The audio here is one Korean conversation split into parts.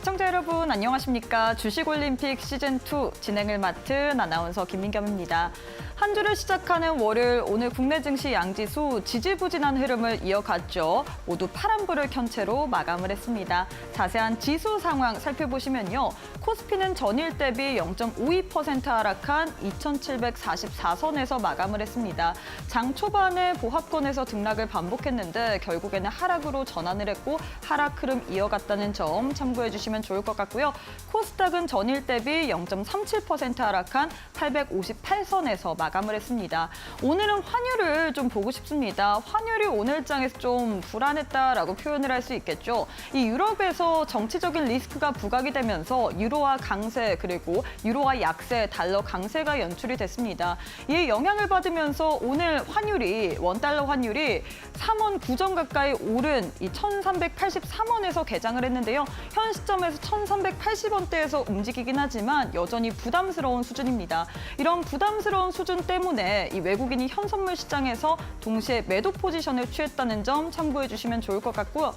시청자 여러분 안녕하십니까? 주식올림픽 시즌2 진행을 맡은 아나운서 김민겸입니다. 한 주를 시작하는 월요일 오늘 국내 증시 양지수 지지부진한 흐름을 이어갔죠. 모두 파란불을 켠 채로 마감을 했습니다. 자세한 지수 상황 살펴보시면요. 코스피는 전일 대비 0.52% 하락한 2,744선에서 마감을 했습니다. 장 초반에 보합권에서 등락을 반복했는데 결국에는 하락으로 전환을 했고 하락 흐름 이어갔다는 점 참고해 주시면 좋을 것 같고요. 코스닥은 전일 대비 0.37% 하락한 858선에서 마감을 했습니다. 오늘은 환율을 좀 보고 싶습니다. 환율이 오늘장에서 좀 불안했다라고 표현을 할 수 있겠죠. 이 유럽에서 정치적인 리스크가 부각이 되면서 유로화 강세 그리고 유로화 약세, 달러 강세가 연출이 됐습니다. 이 영향을 받으면서 오늘 환율이 원달러 환율이 3원 9전 가까이 오른 이 1,383원에서 개장을 했는데요. 현 시점에서 1,380원대에서 움직이긴 하지만 여전히 부담스러운 수준입니다. 이런 부담스러운 수준 때문에 이 외국인이 현선물 시장에서 동시에 매도 포지션을 취했다는 점 참고해 주시면 좋을 것 같고요.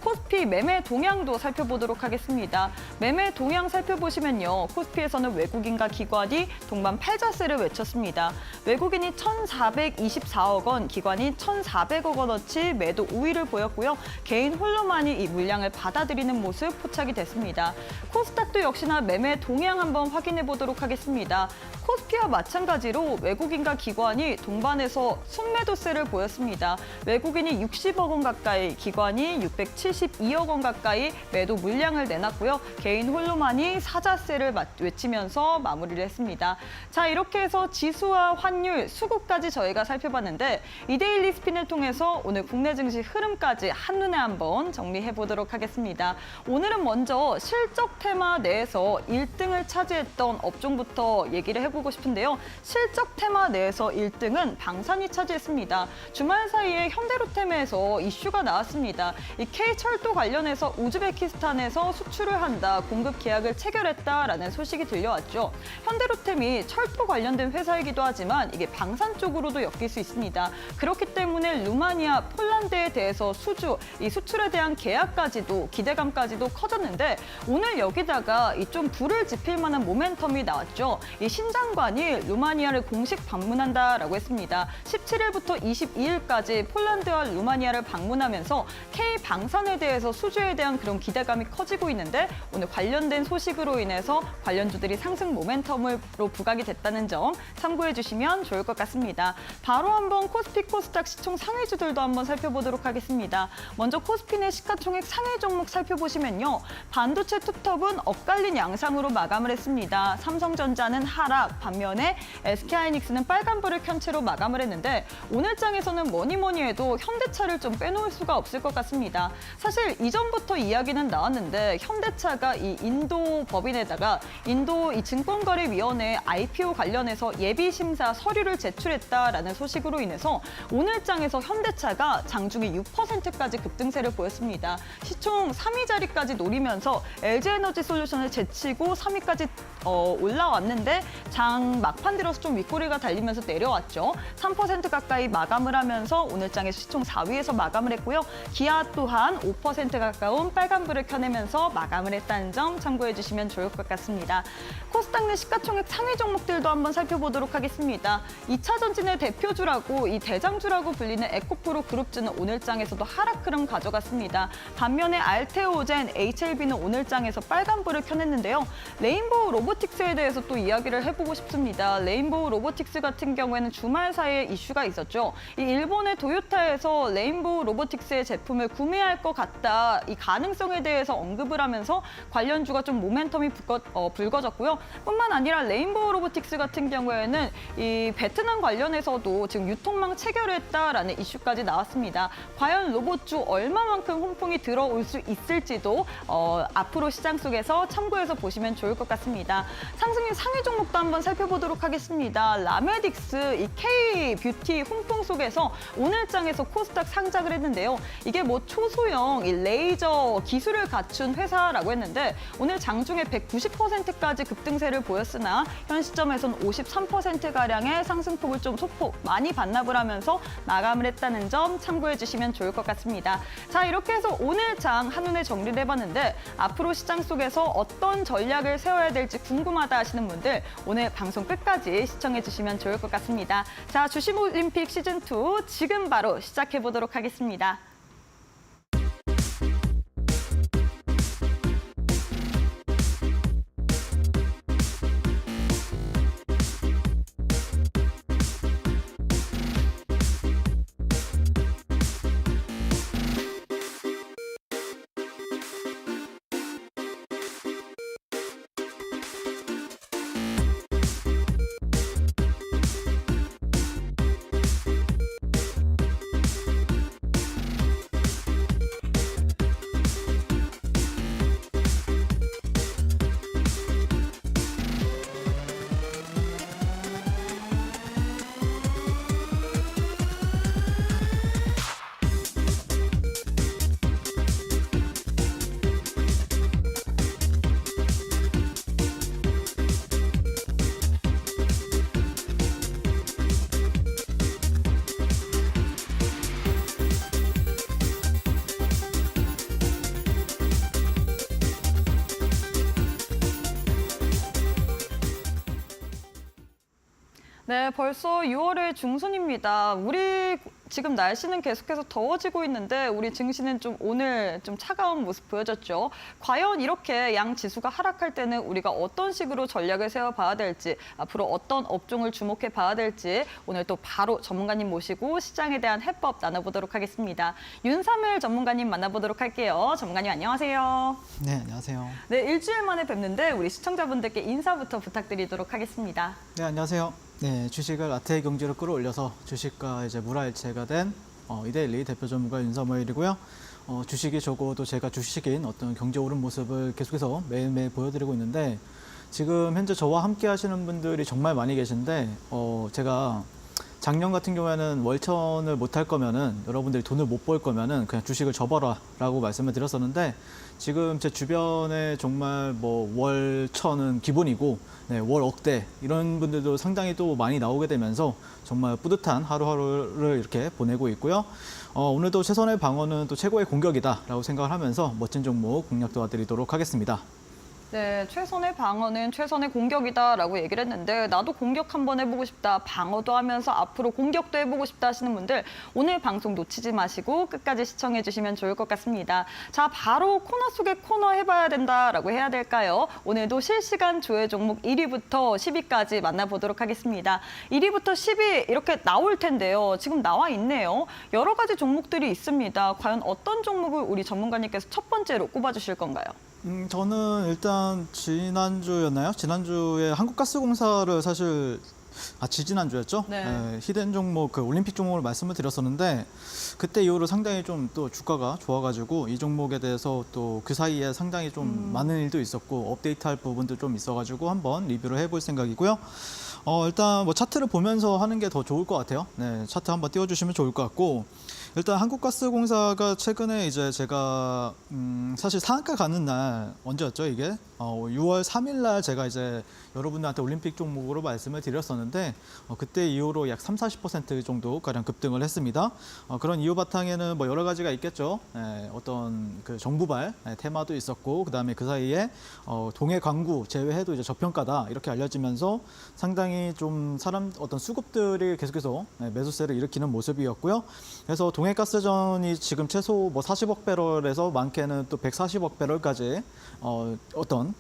코스피 매매 동향도 살펴보도록 하겠습니다. 매매 동향 살펴보시면요. 코스피에서는 외국인과 기관이 동반 팔자세를 외쳤습니다. 외국인이 1,424억 원, 기관이 1,400억 원어치 매도 우위를 보였고요. 개인 홀로만이 이 물량을 받아들이는 모습 포착이 됐습니다. 코스닥도 역시나 매매 동향 한번 확인해 보도록 하겠습니다. 코스피와 마찬가지로 외국인과 기관이 동반해서 순매도세를 보였습니다. 외국인이 60억 원 가까이, 기관이 672억 원 가까이 매도 물량을 내놨고요. 개인 홀로만이 사자세를 외치면서 마무리를 했습니다. 자, 이렇게 해서 지수와 환율, 수급까지 저희가 살펴봤는데 이데일리 스핀을 통해서 오늘 국내 증시 흐름까지 한눈에 한번 정리해 보도록 하겠습니다. 오늘은 먼저 실적 테마 내에서 1등을 차지했던 업종부터 얘기를 해보고 싶은데요. 실적 테마 내에서 1등은 방산이 차지했습니다. 주말 사이에 현대로템에서 이슈가 나왔습니다. 이 K철도 관련해서 우즈베키스탄에서 수출을 한다, 공급 계약을 체결했다라는 소식이 들려왔죠. 현대로템이 철도 관련된 회사이기도 하지만 이게 방산 쪽으로도 엮일 수 있습니다. 그렇기 때문에 루마니아, 폴란드에 대해서 이 수출에 대한 계약까지도 기대감까지도 커졌는데 오늘 여기다가 이 좀 불을 지필 만한 모멘텀이 나왔죠. 이 신장관이 루마니아를 공식 방문한다라고 했습니다. 17일부터 22일까지 폴란드와 루마니아를 방문하면서 K방산에 대해서 수주에 대한 그런 기대감이 커지고 있는데 오늘 관련된 소식으로 인해서 관련주들이 상승 모멘텀으로 부각이 됐다는 점 참고해 주시면 좋을 것 같습니다. 바로 한번 코스피, 코스닥 시총 상위주들도 한번 살펴보도록 하겠습니다. 먼저 코스피 내 시가총액 상위 종목 살펴보시면요. 반도체 투톱은 엇갈린 양상으로 마감을 했습니다. 삼성전자는 하락, 반면에 SK하이닉스는 빨간불을 켠 채로 마감을 했는데 오늘장에서는 뭐니 해도 현대차를 좀 빼놓을 수가 없을 것 같습니다. 사실 이전부터 이야기는 나왔는데 현대차가 이 인도 법인에다가 인도 이 증권거래위원회 IPO 관련해서 예비심사 서류를 제출했다라는 소식으로 인해서 오늘장에서 현대차가 장중에 6%까지 급등세를 보였습니다. 시총 3위 자리까지 노리면서 LG에너지솔루션을 제치고 3위까지 올라왔는데 장 막판 들어서 좀 윗꼬리가 달리면서 내려왔죠. 3% 가까이 마감을 하면서 오늘장에서 시총 4위에서 마감을 했고요. 기아 또한 5% 가까운 빨간불을 켜내면서 마감을 했다는 점 참고해 주시면 좋을 것 같습니다. 코스닥 내 시가총액 상위 종목들도 한번 살펴보도록 하겠습니다. 2차 전진의 대표주라고 이 대장주라고 불리는 에코프로 그룹주는 오늘장에서도 하락 흐름 가져갔습니다. 반면에 알테오젠, HLB는 오늘장에서 빨간불을 켜냈는데요. 레인보우 로보틱스에 대해서 또 이야기를 해보고 싶습니다. 레인보우 로보틱스 같은 경우에는 주말 사이에 이슈가 있었죠. 이 일본의 도요타에서 레인보우 로보틱스의 제품을 구매할 것 같다. 이 가능성에 대해서 언급을 하면서 관련주가 좀 모멘텀이 불거졌고요. 뿐만 아니라 레인보우 로보틱스 같은 경우에는 이 베트남 관련해서도 지금 유통망 체결했다라는 이슈까지 나왔습니다. 과연 로봇주 얼마만큼 홍풍이 들어올 수 있을지도 앞으로 시장 속에서 참고해서 보시면 좋을 것 같습니다. 상승률 상위 종목도 한번 살펴보도록 하겠습니다. 있습니다. 라메딕스 이 K-뷰티 훈풍 속에서 오늘장에서 코스닥 상장을 했는데요. 이게 뭐 초소형 이 레이저 기술을 갖춘 회사라고 했는데 오늘 장중에 190%까지 급등세를 보였으나 현 시점에선 53%가량의 상승폭을 좀 소폭 많이 반납을 하면서 마감을 했다는 점 참고해 주시면 좋을 것 같습니다. 자, 이렇게 해서 오늘 장 한눈에 정리를 해봤는데 앞으로 시장 속에서 어떤 전략을 세워야 될지 궁금하다 하시는 분들 오늘 방송 끝까지 시청해 주시면 좋을 것 같습니다. 자, 주식올림픽 시즌2 지금 바로 시작해 보도록 하겠습니다. 네, 벌써 6월의 중순입니다. 우리 지금 날씨는 계속해서 더워지고 있는데 우리 증시는 좀 오늘 좀 차가운 모습 보여줬죠. 과연 이렇게 양 지수가 하락할 때는 우리가 어떤 식으로 전략을 세워봐야 될지, 앞으로 어떤 업종을 주목해 봐야 될지 오늘 또 바로 전문가님 모시고 시장에 대한 해법 나눠보도록 하겠습니다. 윤삼일 전문가님 만나보도록 할게요. 전문가님 안녕하세요. 네, 안녕하세요. 네, 일주일 만에 뵙는데 우리 시청자분들께 인사부터 부탁드리도록 하겠습니다. 네, 안녕하세요. 네, 주식을 아태의 경지로 끌어올려서 주식과 이제 물화일체가 된 이데일리 대표 전문가 윤삼일이고요. 주식이 적어도 제가 주식인 어떤 경제 오른 모습을 계속해서 매일매일 보여드리고 있는데 지금 현재 저와 함께 하시는 분들이 정말 많이 계신데 제가 작년 같은 경우에는 월천을 못 할 거면은 여러분들이 돈을 못 벌 거면은 그냥 주식을 접어라라고 말씀을 드렸었는데 지금 제 주변에 정말 뭐 월천은 기본이고 네, 월 억대 이런 분들도 상당히 또 많이 나오게 되면서 정말 뿌듯한 하루하루를 이렇게 보내고 있고요. 오늘도 최선의 방어는 또 최고의 공격이다라고 생각을 하면서 멋진 종목 공략 도와드리도록 하겠습니다. 네, 최선의 방어는 최선의 공격이다라고 얘기를 했는데 나도 공격 한번 해보고 싶다, 방어도 하면서 앞으로 공격도 해보고 싶다 하시는 분들 오늘 방송 놓치지 마시고 끝까지 시청해 주시면 좋을 것 같습니다. 자, 바로 코너 속에 코너 해봐야 된다라고 해야 될까요? 오늘도 실시간 조회 종목 1위부터 10위까지 만나보도록 하겠습니다. 1위부터 10위 이렇게 나올 텐데요. 지금 나와 있네요. 여러 가지 종목들이 있습니다. 과연 어떤 종목을 우리 전문가님께서 첫 번째로 꼽아주실 건가요? 저는 일단 지난주였나요? 지난주에 한국가스공사를 사실 지지난주였죠? 네. 히든 종목, 그 올림픽 종목을 말씀을 드렸었는데 그때 이후로 상당히 좀 또 주가가 좋아가지고 이 종목에 대해서 또 그 사이에 상당히 좀 많은 일도 있었고 업데이트할 부분도 좀 있어가지고 한번 리뷰를 해볼 생각이고요. 일단 뭐 차트를 보면서 하는 게 더 좋을 것 같아요. 네, 차트 한번 띄워주시면 좋을 것 같고 일단 한국가스공사가 최근에 이제 제가 사실 상한가 가는 날 언제였죠 이게? 6월 3일 날 제가 이제 여러분들한테 올림픽 종목으로 말씀을 드렸었는데 그때 이후로 약 30-40% 정도 가량 급등을 했습니다. 그런 이유 바탕에는 뭐 여러 가지가 있겠죠. 어떤 그 정부발 테마도 있었고 그다음에 그 사이에 동해 광구 제외해도 이제 저평가다 이렇게 알려지면서 상당히 좀 어떤 수급들이 계속해서 매수세를 일으키는 모습이었고요. 그래서 동해가스전이 지금 최소 뭐 40억 배럴에서 많게는 또 140억 배럴까지 어떤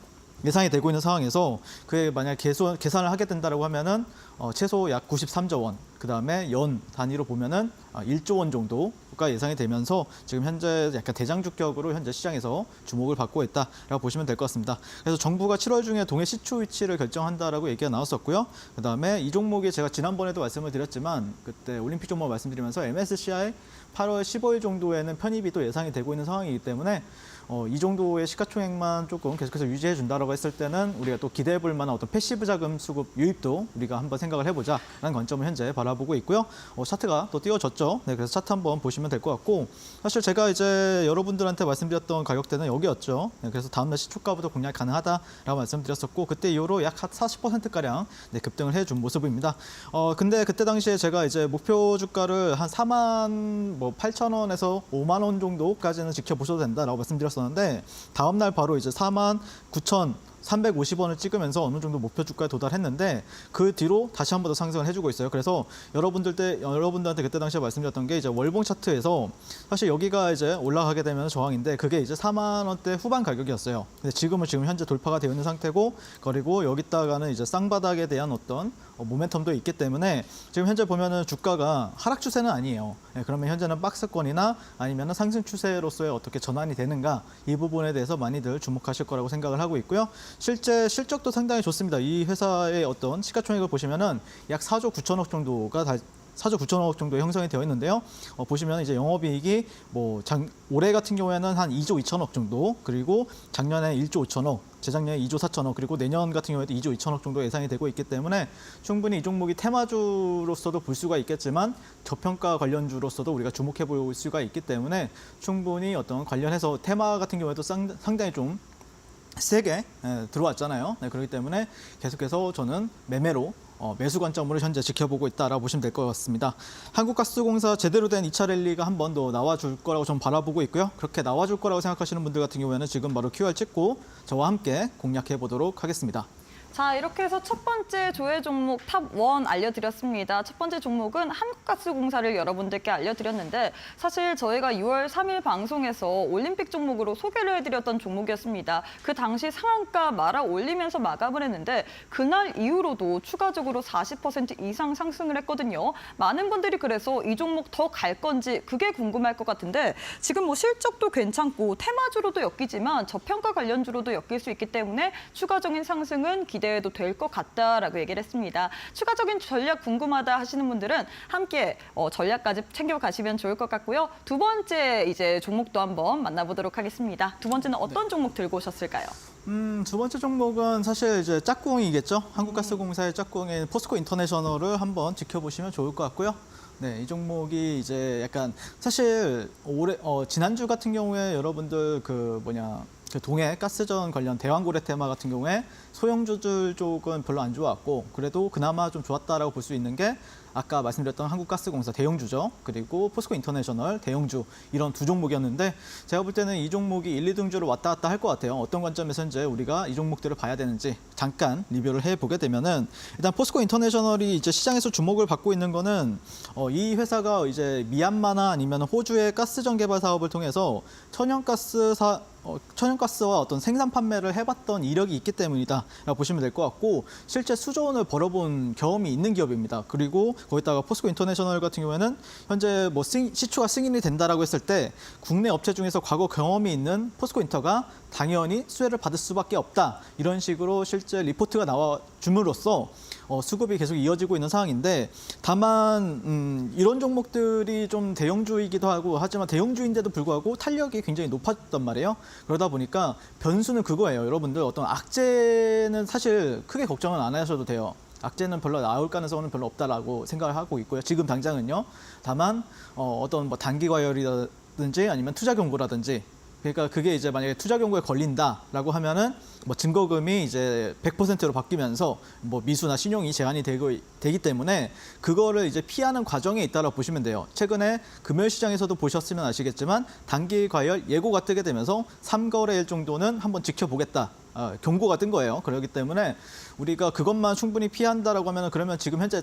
예상이 되고 있는 상황에서 그에 만약 계산을 하게 된다고 하면은 최소 약 93조 원, 그 다음에 연 단위로 보면은 1조 원 정도가 예상이 되면서 지금 현재 약간 대장주격으로 현재 시장에서 주목을 받고 있다라고 보시면 될 것 같습니다. 그래서 정부가 7월 중에 동해 시추 위치를 결정한다라고 얘기가 나왔었고요. 그 다음에 이 종목이 제가 지난번에도 말씀을 드렸지만 그때 올림픽 종목 말씀드리면서 MSCI 8월 15일 정도에는 편입이 또 예상이 되고 있는 상황이기 때문에 이 정도의 시가총액만 조금 계속해서 유지해 준다라고 했을 때는 우리가 또 기대해 볼 만한 어떤 패시브 자금 수급 유입도 우리가 한번 생각을 해보자라는 관점을 현재 바라보고 있고요. 차트가 또 띄워졌죠. 네, 그래서 차트 한번 보시면 될 것 같고 사실 제가 이제 여러분들한테 말씀드렸던 가격대는 여기였죠. 네, 그래서 다음날 시초가부터 공략 가능하다라고 말씀드렸었고 그때 이후로 약 40%가량 네, 급등을 해준 모습입니다. 근데 그때 당시에 제가 이제 목표 주가를 한 4만 8천 원에서 5만 원 정도까지는 지켜보셔도 된다라고 말씀드렸었는데 다음 날 바로 이제 4만 9,350원을 찍으면서 어느 정도 목표 주가에 도달했는데 그 뒤로 다시 한 번 더 상승을 해주고 있어요. 그래서 여러분들한테 그때 당시에 말씀드렸던 게 이제 월봉 차트에서 사실 여기가 이제 올라가게 되면 저항인데 그게 이제 4만 원대 후반 가격이었어요. 근데 지금 현재 돌파가 되어 있는 상태고 그리고 여기다가는 이제 쌍바닥에 대한 어떤 모멘텀도 있기 때문에 지금 현재 보면은 주가가 하락 추세는 아니에요. 네, 그러면 현재는 박스권이나 아니면 상승 추세로서의 어떻게 전환이 되는가 이 부분에 대해서 많이들 주목하실 거라고 생각을 하고 있고요. 실제 실적도 상당히 좋습니다. 이 회사의 어떤 시가총액을 보시면은 약 4조 9천억 정도가 4조 9천억 정도 형성이 되어 있는데요. 보시면 이제 영업이익이 올해 같은 경우에는 한 2조 2천억 정도, 그리고 작년에 1조 5천억, 재작년에 2조 4천억, 그리고 내년 같은 경우에도 2조 2천억 정도 예상이 되고 있기 때문에 충분히 이 종목이 테마주로서도 볼 수가 있겠지만 저평가 관련주로서도 우리가 주목해 볼 수가 있기 때문에 충분히 어떤 관련해서 테마 같은 경우에도 상당히 좀 세게 들어왔잖아요. 네, 그렇기 때문에 계속해서 저는 매매로 매수 관점으로 현재 지켜보고 있다라고 보시면 될 것 같습니다. 한국가스공사 제대로 된 2차 랠리가 한 번 더 나와줄 거라고 좀 바라보고 있고요. 그렇게 나와줄 거라고 생각하시는 분들 같은 경우에는 지금 바로 QR 찍고 저와 함께 공략해 보도록 하겠습니다. 자, 이렇게 해서 첫 번째 조회 종목 탑1 알려드렸습니다. 첫 번째 종목은 한국가스공사를 여러분들께 알려드렸는데 사실 저희가 6월 3일 방송에서 올림픽 종목으로 소개를 해드렸던 종목이었습니다. 그 당시 상한가 말아 올리면서 마감을 했는데 그날 이후로도 추가적으로 40% 이상 상승을 했거든요. 많은 분들이 그래서 이 종목 더 갈 건지 그게 궁금할 것 같은데 지금 실적도 괜찮고 테마주로도 엮이지만 저평가 관련주로도 엮일 수 있기 때문에 추가적인 상승은 기대해도 될 것 같다라고 얘기를 했습니다. 추가적인 전략 궁금하다 하시는 분들은 함께 전략까지 챙겨가시면 좋을 것 같고요. 두 번째 이제 종목도 한번 만나보도록 하겠습니다. 두 번째는 어떤 종목 들고 오셨을까요? 두 번째 종목은 사실 이제 짝꿍이겠죠. 한국가스공사의 짝꿍인 포스코 인터내셔널을 한번 지켜보시면 좋을 것 같고요. 네, 이 종목이 이제 약간 사실 지난주 같은 경우에 여러분들 그 동해 가스전 관련 대왕고래 테마 같은 경우에 소형주들 쪽은 별로 안 좋았고 그래도 그나마 좀 좋았다라고 볼 수 있는 게 아까 말씀드렸던 한국가스공사 대형주죠. 그리고 포스코 인터내셔널 대형주 이런 두 종목이었는데 제가 볼 때는 이 종목이 1, 2등주로 왔다 갔다 할 것 같아요. 어떤 관점에서 현재 우리가 이 종목들을 봐야 되는지 잠깐 리뷰를 해보게 되면은 일단 포스코 인터내셔널이 이제 시장에서 주목을 받고 있는 거는 이 회사가 이제 미얀마나 아니면 호주의 가스전 개발 사업을 통해서 천연가스와 어떤 생산 판매를 해봤던 이력이 있기 때문이다라고 보시면 될 것 같고 실제 수조 원을 벌어본 경험이 있는 기업입니다. 그리고 거기다가 포스코 인터내셔널 같은 경우에는 현재 시추가 승인이 된다라고 했을 때 국내 업체 중에서 과거 경험이 있는 포스코 인터가 당연히 수혜를 받을 수밖에 없다. 이런 식으로 실제 리포트가 나와 줌으로써 수급이 계속 이어지고 있는 상황인데 다만 이런 종목들이 좀 대형주이기도 하고 하지만 대형주인데도 불구하고 탄력이 굉장히 높았단 말이에요. 그러다 보니까 변수는 그거예요. 여러분들 어떤 악재는 사실 크게 걱정은 안 하셔도 돼요. 악재는 별로 나올 가능성은 별로 없다라고 생각을 하고 있고요. 지금 당장은요. 다만 어떤 단기 과열이라든지 아니면 투자 경고라든지 그러니까 그게 이제 만약에 투자 경고에 걸린다라고 하면은 증거금이 이제 100%로 바뀌면서 미수나 신용이 제한이 되기 때문에 그거를 이제 피하는 과정에 있다라고 보시면 돼요. 최근에 금요일 시장에서도 보셨으면 아시겠지만 단기 과열 예고가 뜨게 되면서 3거래일 정도는 한번 지켜보겠다. 경고가 뜬 거예요. 그렇기 때문에 우리가 그것만 충분히 피한다라고 하면 그러면 지금 현재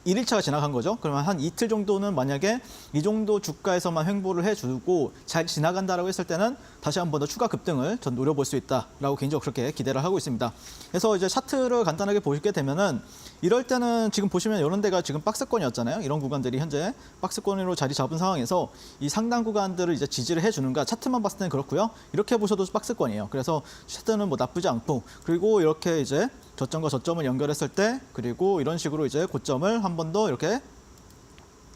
1일차가 지나간 거죠. 그러면 한 이틀 정도는 만약에 이 정도 주가에서만 횡보를 해주고 잘 지나간다라고 했을 때는 다시 한 번 더 추가 급등을 전 노려볼 수 있다라고 개인적으로 그렇게 기대를 하고 있습니다. 그래서 이제 차트를 간단하게 보시게 되면은 이럴 때는 지금 보시면 이런 데가 지금 박스권이었잖아요. 이런 구간들이 현재 박스권으로 자리 잡은 상황에서 이 상단 구간들을 이제 지지를 해주는가 차트만 봤을 때는 그렇고요. 이렇게 보셔도 박스권이에요. 그래서 차트는 나쁘지 않고 그리고 이렇게 이제 저점과 저점을 연결했을 때 그리고 이런 식으로 이제 고점을 한 번 더 이렇게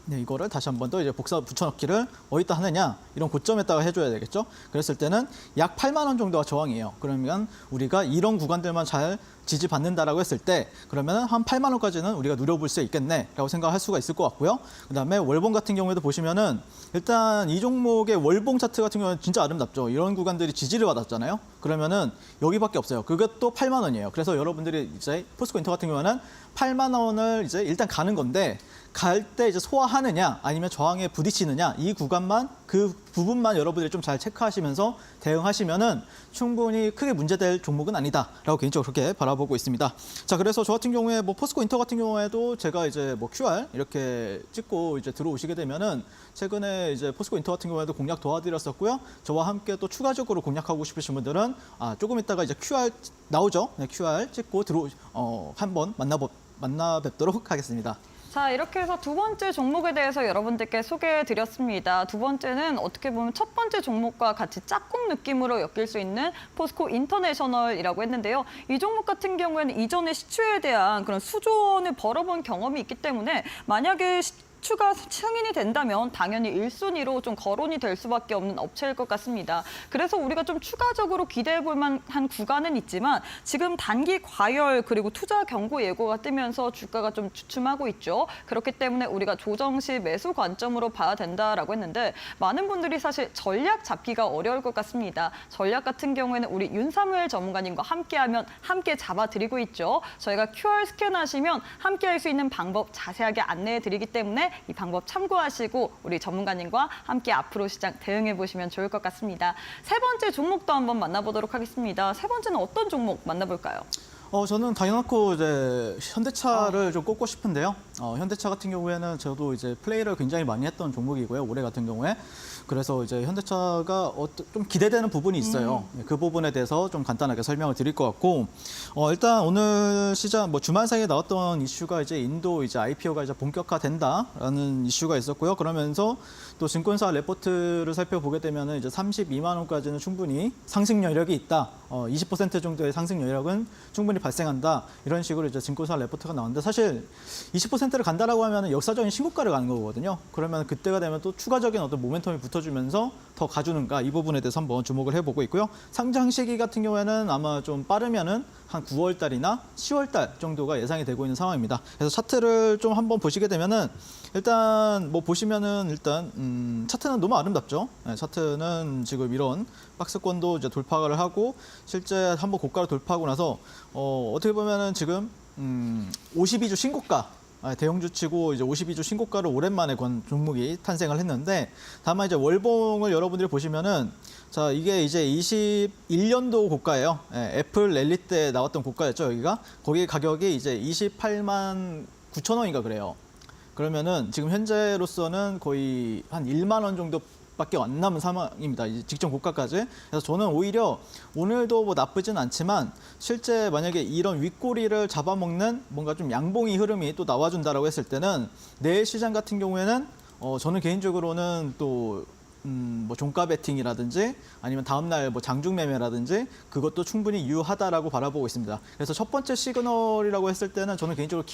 네, 이거를 다시 한 번 더 이제 복사 붙여넣기를 어디다 하느냐 이런 고점에다가 해줘야 되겠죠. 그랬을 때는 약 8만 원 정도가 저항이에요. 그러면 우리가 이런 구간들만 잘 지지받는다라고 했을 때 그러면 한 8만 원까지는 우리가 누려볼 수 있겠네라고 생각할 수가 있을 것 같고요. 그다음에 월봉 같은 경우에도 보시면은 일단 이 종목의 월봉 차트 같은 경우는 진짜 아름답죠. 이런 구간들이 지지를 받았잖아요. 그러면은 여기밖에 없어요. 그것도 8만 원이에요. 그래서 여러분들이 이제 포스코 인터 같은 경우는 8만 원을 이제 일단 가는 건데 갈 때 이제 소화하느냐 아니면 저항에 부딪히느냐 이 구간만 그 부분만 여러분들이 좀 잘 체크하시면서 대응하시면은 충분히 크게 문제될 종목은 아니다라고 개인적으로 그렇게 바라보고 있습니다. 자, 그래서 저 같은 경우에 뭐 포스코 인터 같은 경우에도 제가 이제 뭐 QR 이렇게 찍고 이제 들어오시게 되면은 최근에 이제 포스코 인터 같은 경우에도 공략 도와드렸었고요. 저와 함께 또 추가적으로 공략하고 싶으신 분들은 조금 이따가 이제 QR 나오죠. 네, QR 찍고 한번 만나 뵙도록 하겠습니다. 자, 이렇게 해서 두 번째 종목에 대해서 여러분들께 소개해드렸습니다. 두 번째는 어떻게 보면 첫 번째 종목과 같이 짝꿍 느낌으로 엮일 수 있는 포스코 인터내셔널이라고 했는데요. 이 종목 같은 경우에는 이전에 시추에 대한 그런 수조 원을 벌어본 경험이 있기 때문에 만약에 추가 승인이 된다면 당연히 1순위로 좀 거론이 될 수밖에 없는 업체일 것 같습니다. 그래서 우리가 좀 추가적으로 기대해 볼 만한 구간은 있지만 지금 단기 과열 그리고 투자 경고 예고가 뜨면서 주가가 좀 주춤하고 있죠. 그렇기 때문에 우리가 조정 시 매수 관점으로 봐야 된다라고 했는데 많은 분들이 사실 전략 잡기가 어려울 것 같습니다. 전략 같은 경우에는 우리 윤사무엘 전문가님과 함께하면 함께 잡아드리고 있죠. 저희가 QR 스캔하시면 함께할 수 있는 방법 자세하게 안내해 드리기 때문에 이 방법 참고하시고 우리 전문가님과 함께 앞으로 시장 대응해 보시면 좋을 것 같습니다. 세 번째 종목도 한번 만나보도록 하겠습니다. 세 번째는 어떤 종목 만나볼까요? 저는 당연하고 이제 현대차를 좀 꼽고 싶은데요. 현대차 같은 경우에는 저도 이제 플레이를 굉장히 많이 했던 종목이고요. 올해 같은 경우에. 그래서 이제 현대차가 좀 기대되는 부분이 있어요. 그 부분에 대해서 좀 간단하게 설명을 드릴 것 같고, 일단 오늘 시장 뭐 주말 사이에 나왔던 이슈가 이제 인도 이제 IPO가 이제 본격화된다라는 이슈가 있었고요. 그러면서 또 증권사 레포트를 살펴보게 되면은 이제 32만 원까지는 충분히 상승 여력이 있다. 20% 정도의 상승 여력은 충분히 발생한다. 이런 식으로 이제 증권사 레포트가 나왔는데 사실 20%를 간다라고 하면은 역사적인 신고가를 가는 거거든요. 그러면 그때가 되면 또 추가적인 어떤 모멘텀이 붙어주면서 더 가주는가 이 부분에 대해서 한번 주목을 해보고 있고요. 상장 시기 같은 경우에는 아마 좀 빠르면은 한 9월 달이나 10월 달 정도가 예상이 되고 있는 상황입니다. 그래서 차트를 좀 한번 보시게 되면은 일단 뭐 보시면은 일단 차트는 너무 아름답죠. 네, 차트는 지금 이런 박스권도 이제 돌파를 하고 실제 한번 고가를 돌파하고 나서 어떻게 보면은 지금 52주 신고가 대형주 치고 이제 52주 신고가를 오랜만에 건 종목이 탄생을 했는데 다만 이제 월봉을 여러분들이 보시면은 자 이게 이제 21년도 고가예요. 애플 랠리 때 나왔던 고가였죠 여기가. 거기 가격이 이제 28만 9천 원인가 그래요. 그러면은 지금 현재로서는 거의 한 1만 원 정도밖에 안 남은 상황입니다. 직전 고가까지. 그래서 저는 오히려 오늘도 뭐 나쁘진 않지만 실제 만약에 이런 윗꼬리를 잡아먹는 뭔가 좀 양봉이 흐름이 또 나와준다라고 했을 때는 내일 시장 같은 경우에는 저는 개인적으로는 또 뭐 종가 베팅이라든지 아니면 다음날 뭐 장중 매매라든지 그것도 충분히 유효하다라고 바라보고 있습니다. 그래서 첫 번째 시그널이라고 했을 때는 저는 개인적으로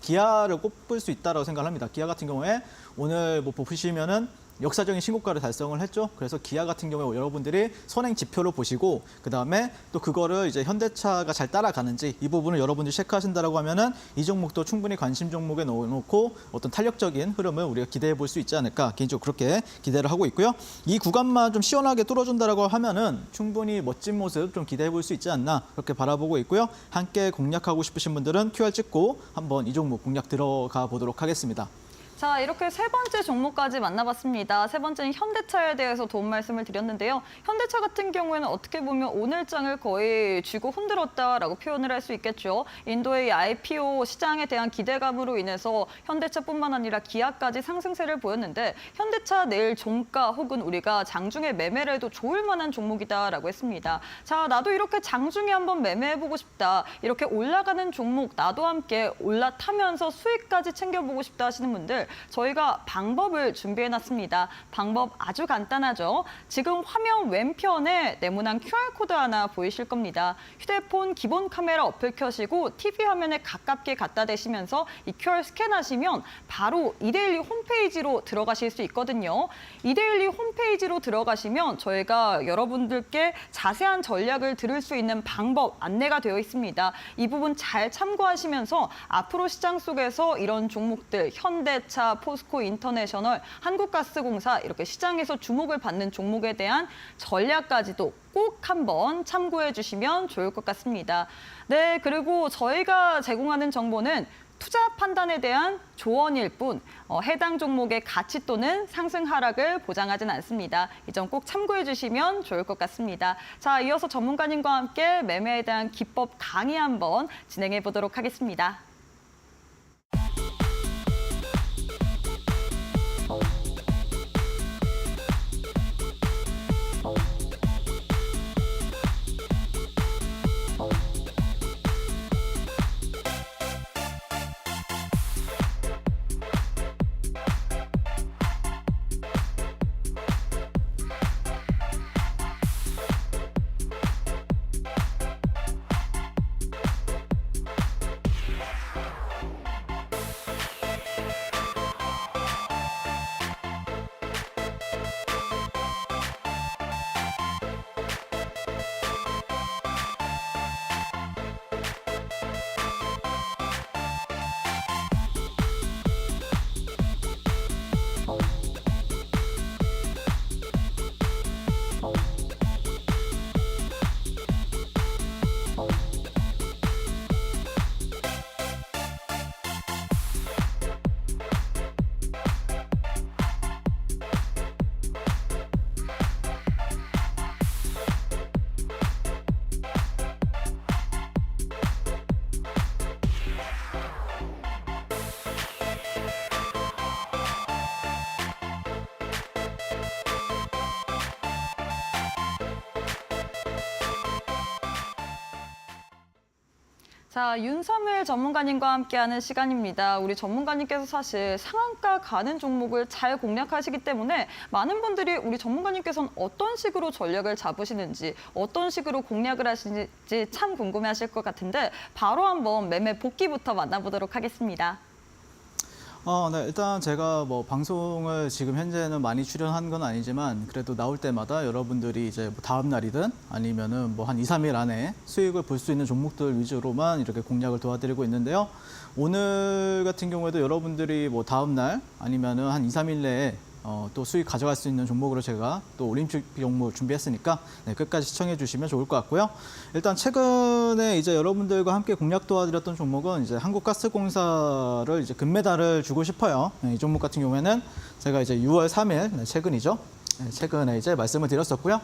기아를 꼽을 수 있다라고 생각을 합니다. 기아 같은 경우에 오늘 뭐 보시면은 역사적인 신고가를 달성을 했죠. 그래서 기아 같은 경우에 여러분들이 선행 지표로 보시고 그다음에 또 그거를 이제 현대차가 잘 따라가는지 이 부분을 여러분들이 체크하신다라고 하면은 이 종목도 충분히 관심 종목에 넣어놓고 어떤 탄력적인 흐름을 우리가 기대해 볼 수 있지 않을까 개인적으로 그렇게 기대를 하고 있고요. 이 구간만 좀 시원하게 뚫어준다라고 하면은 충분히 멋진 모습 좀 기대해 볼 수 있지 않나 그렇게 바라보고 있고요. 함께 공략하고 싶으신 분들은 QR 찍고 한번 이 종목 공략 들어가 보도록 하겠습니다. 자, 이렇게 세 번째 종목까지 만나봤습니다. 세 번째는 현대차에 대해서 도움 말씀을 드렸는데요. 현대차 같은 경우에는 어떻게 보면 오늘장을 거의 쥐고 흔들었다라고 표현을 할 수 있겠죠. 인도의 IPO 시장에 대한 기대감으로 인해서 현대차뿐만 아니라 기아까지 상승세를 보였는데 현대차 내일 종가 혹은 우리가 장중에 매매를 해도 좋을 만한 종목이다라고 했습니다. 자, 나도 이렇게 장중에 한번 매매해보고 싶다. 이렇게 올라가는 종목 나도 함께 올라타면서 수익까지 챙겨보고 싶다 하시는 분들 종목들 저희가 방법을 준비해놨습니다. 방법 아주 간단하죠. 지금 화면 왼편에 네모난 QR코드 하나 보이실 겁니다. 휴대폰 기본 카메라 어플 켜시고 TV 화면에 가깝게 갖다 대시면서 이 QR 스캔하시면 바로 이데일리 홈페이지로 들어가실 수 있거든요. 이데일리 홈페이지로 들어가시면 저희가 여러분들께 자세한 전략을 들을 수 있는 방법 안내가 되어 있습니다. 이 부분 잘 참고하시면서 앞으로 시장 속에서 이런 종목들 현대차, 포스코 인터내셔널, 한국가스공사 이렇게 시장에서 주목을 받는 종목에 대한 전략까지도 꼭 한번 참고해 주시면 좋을 것 같습니다. 네, 그리고 저희가 제공하는 정보는 투자 판단에 대한 조언일 뿐 해당 종목의 가치 또는 상승 하락을 보장하진 않습니다. 이 점 꼭 참고해 주시면 좋을 것 같습니다. 자, 이어서 전문가님과 함께 매매에 대한 기법 강의 한번 진행해 보도록 하겠습니다. 자, 윤삼일 전문가님과 함께하는 시간입니다. 우리 전문가님께서 사실 상한가 가는 종목을 잘 공략하시기 때문에 많은 분들이 우리 전문가님께서는 어떤 식으로 전략을 잡으시는지, 어떤 식으로 공략을 하시는지 참 궁금해하실 것 같은데 바로 한번 매매 복귀부터 만나보도록 하겠습니다. 네, 일단 제가 뭐 방송을 지금 현재는 많이 출연한 건 아니지만 그래도 나올 때마다 여러분들이 이제 뭐 다음 날이든 아니면은 뭐 한 2, 3일 안에 수익을 볼 수 있는 종목들 위주로만 이렇게 공략을 도와드리고 있는데요. 오늘 같은 경우에도 여러분들이 뭐 다음 날 아니면은 한 2, 3일 내에 또 수익 가져갈 수 있는 종목으로 제가 또 올림픽 종목 준비했으니까 네, 끝까지 시청해 주시면 좋을 것 같고요. 일단 최근에 이제 여러분들과 함께 공략 도와드렸던 종목은 이제 한국가스공사를 이제 금메달을 주고 싶어요. 네, 이 종목 같은 경우에는 제가 이제 6월 3일 네, 최근이죠. 네, 최근에 이제 말씀을 드렸었고요.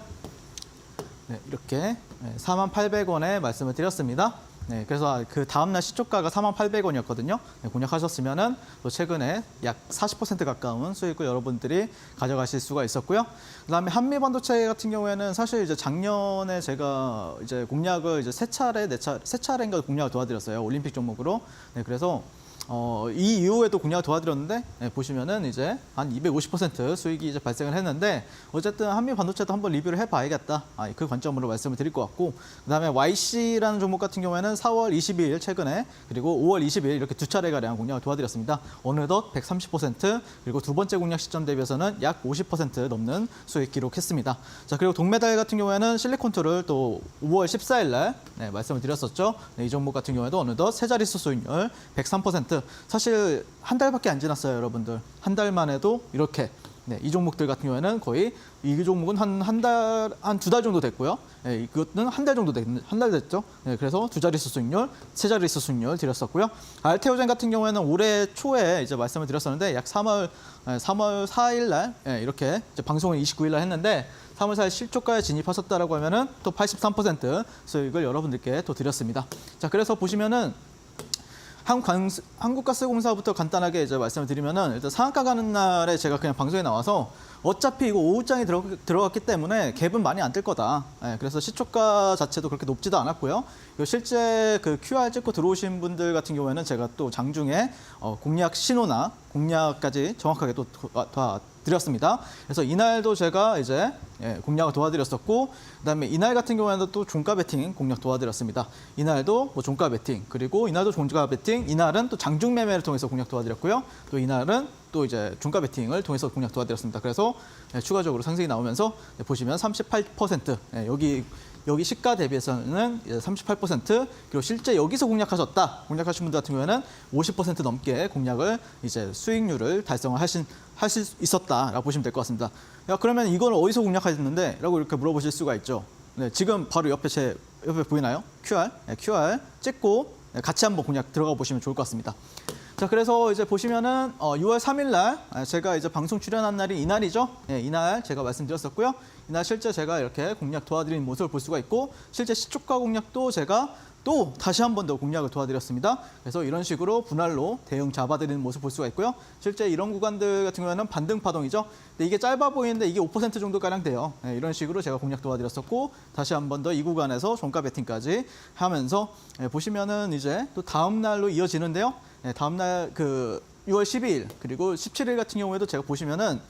네, 이렇게 48,000원에 말씀을 드렸습니다. 네, 그래서 그 다음날 시초가가 48,000원이었거든요. 네, 공략하셨으면은 또 최근에 약 40% 가까운 수익을 여러분들이 가져가실 수가 있었고요. 그다음에 한미반도체 같은 경우에는 사실 이제 작년에 제가 이제 공략을 이제 세 차례인가 공략을 도와드렸어요. 올림픽 종목으로. 네, 그래서 이 이후에도 공략을 도와드렸는데 네, 보시면은 이제 한 250% 수익이 이제 발생을 했는데 어쨌든 한미 반도체도 한번 리뷰를 해봐야겠다. 그 관점으로 말씀을 드릴 것 같고 그다음에 YC라는 종목 같은 경우에는 4월 22일 최근에 그리고 5월 20일 이렇게 두 차례가량 공략을 도와드렸습니다. 어느덧 130% 그리고 두 번째 공략 시점 대비해서는 약 50% 넘는 수익 기록했습니다. 자 그리고 동메달 같은 경우에는 실리콘툴을 또 5월 14일 날 네, 말씀을 드렸었죠. 네, 이 종목 같은 경우에도 어느덧 세 자릿수 수익률 103%. 사실 한 달밖에 안 지났어요, 여러분들. 한 달만 해도 이렇게 네, 이 종목들 같은 경우에는 거의 이 종목은 한 두 달 정도 됐고요. 네, 이것은 한 달 정도 한 달 됐죠. 네, 그래서 두 자릿수 수익률, 세 자릿수 수익률 드렸었고요. 알테오젠 같은 경우에는 올해 초에 이제 말씀을 드렸었는데 약 3월 4일 날 네, 이렇게 이제 방송을 29일 날 했는데 3월 4일 실초가에 진입하셨다라고 하면은 또 83% 수익을 여러분들께 또 드렸습니다. 자, 그래서 보시면은 한국가스공사부터 간단하게 이제 말씀을 드리면은 일단 상한가 가는 날에 제가 그냥 방송에 나와서 어차피 이거 오후장에 들어갔기 때문에 갭은 많이 안 뜰 거다. 네, 그래서 시초가 자체도 그렇게 높지도 않았고요. 실제 그 QR 찍고 들어오신 분들 같은 경우에는 제가 또 장중에 공략 신호나 공략까지 정확하게 또 도와드렸습니다. 그래서 이날도 제가 이제 공략을 도와드렸었고, 그다음에 이날 같은 경우에는 또 종가 베팅 공략 도와드렸습니다. 이날도 뭐 종가 베팅, 그리고 이날도 종가 베팅, 이날은 또 장중 매매를 통해서 공략 도와드렸고요. 또 이날은 또 이제 종가 베팅을 통해서 공략 도와드렸습니다. 그래서 추가적으로 상승이 나오면서 보시면 38%, 여기 시가 대비해서는 38%, 그리고 실제 여기서 공략하신 분들 같은 경우에는 50% 넘게 공략을 이제 수익률을 달성을 하실 수 있었다라고 보시면 될 것 같습니다. 야, 그러면 이걸 어디서 공략하셨는데? 라고 이렇게 물어보실 수가 있죠. 네, 지금 바로 옆에 보이나요? QR 찍고 같이 한번 공략 들어가 보시면 좋을 것 같습니다. 자, 그래서 이제 보시면은 6월 3일 날 제가 이제 방송 출연한 날이 이날이죠. 이날 제가 말씀드렸었고요. 이날 실제 제가 이렇게 공략 도와드리는 모습을 볼 수가 있고, 실제 시초가 공략도 제가 또 다시 한 번 더 공략을 도와드렸습니다. 그래서 이런 식으로 분할로 대응 잡아드리는 모습 볼 수가 있고요. 실제 이런 구간들 같은 경우에는 반등 파동이죠. 근데 이게 짧아 보이는데 이게 5% 정도가량 돼요. 이런 식으로 제가 공략 도와드렸었고, 다시 한 번 더 이 구간에서 종가 베팅까지 하면서 보시면은 이제 또 다음 날로 이어지는데요. 다음 날 그 6월 12일 그리고 17일 같은 경우에도 제가 보시면은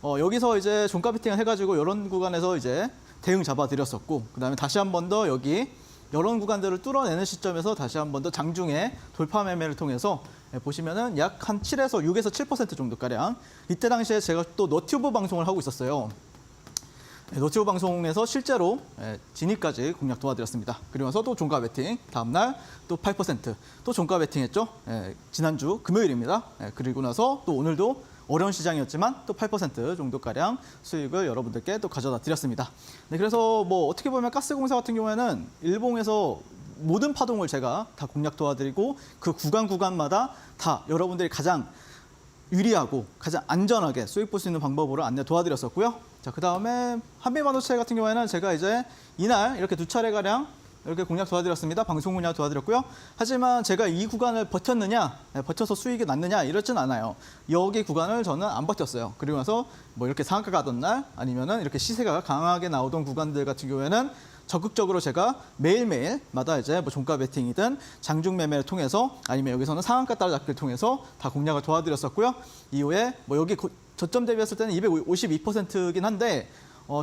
여기서 이제 종가 베팅을 해가지고 이런 구간에서 이제 대응 잡아드렸었고, 그다음에 다시 한 번 더 여기 이런 구간들을 뚫어내는 시점에서 다시 한 번 더 장중에 돌파 매매를 통해서 보시면은 약 한 6에서 7% 정도가량, 이때 당시에 제가 또 너튜브 방송을 하고 있었어요. 너튜브 방송에서 실제로 진입까지 공략 도와드렸습니다. 그러면서 또 종가 베팅, 다음날 또 8%, 또 종가 베팅 했죠. 지난주 금요일입니다. 그리고 나서 또 오늘도 어려운 시장이었지만 또 8% 정도가량 수익을 여러분들께 또 가져다 드렸습니다. 네, 그래서 뭐 어떻게 보면 가스공사 같은 경우에는 일봉에서 모든 파동을 제가 다 공략 도와드리고, 그 구간마다 다 여러분들이 가장 유리하고 가장 안전하게 수익 볼 수 있는 방법으로 안내 도와드렸었고요. 자, 그 다음에 한미반도체 같은 경우에는 제가 이제 이날 이렇게 2차례가량 이렇게 공략 도와드렸습니다. 방송 공략 도와드렸고요. 하지만 제가 이 구간을 버텨서 수익이 났느냐, 이렇진 않아요. 여기 구간을 저는 안 버텼어요. 그리고 나서 뭐 이렇게 상한가 가던 날, 아니면은 이렇게 시세가 강하게 나오던 구간들 같은 경우에는 적극적으로 제가 매일매일마다 이제 뭐 종가 베팅이든 장중 매매를 통해서, 아니면 여기서는 상한가 따라잡기를 통해서 다 공략을 도와드렸었고요. 이후에 뭐 여기 저점 대비했을 때는 252%긴 한데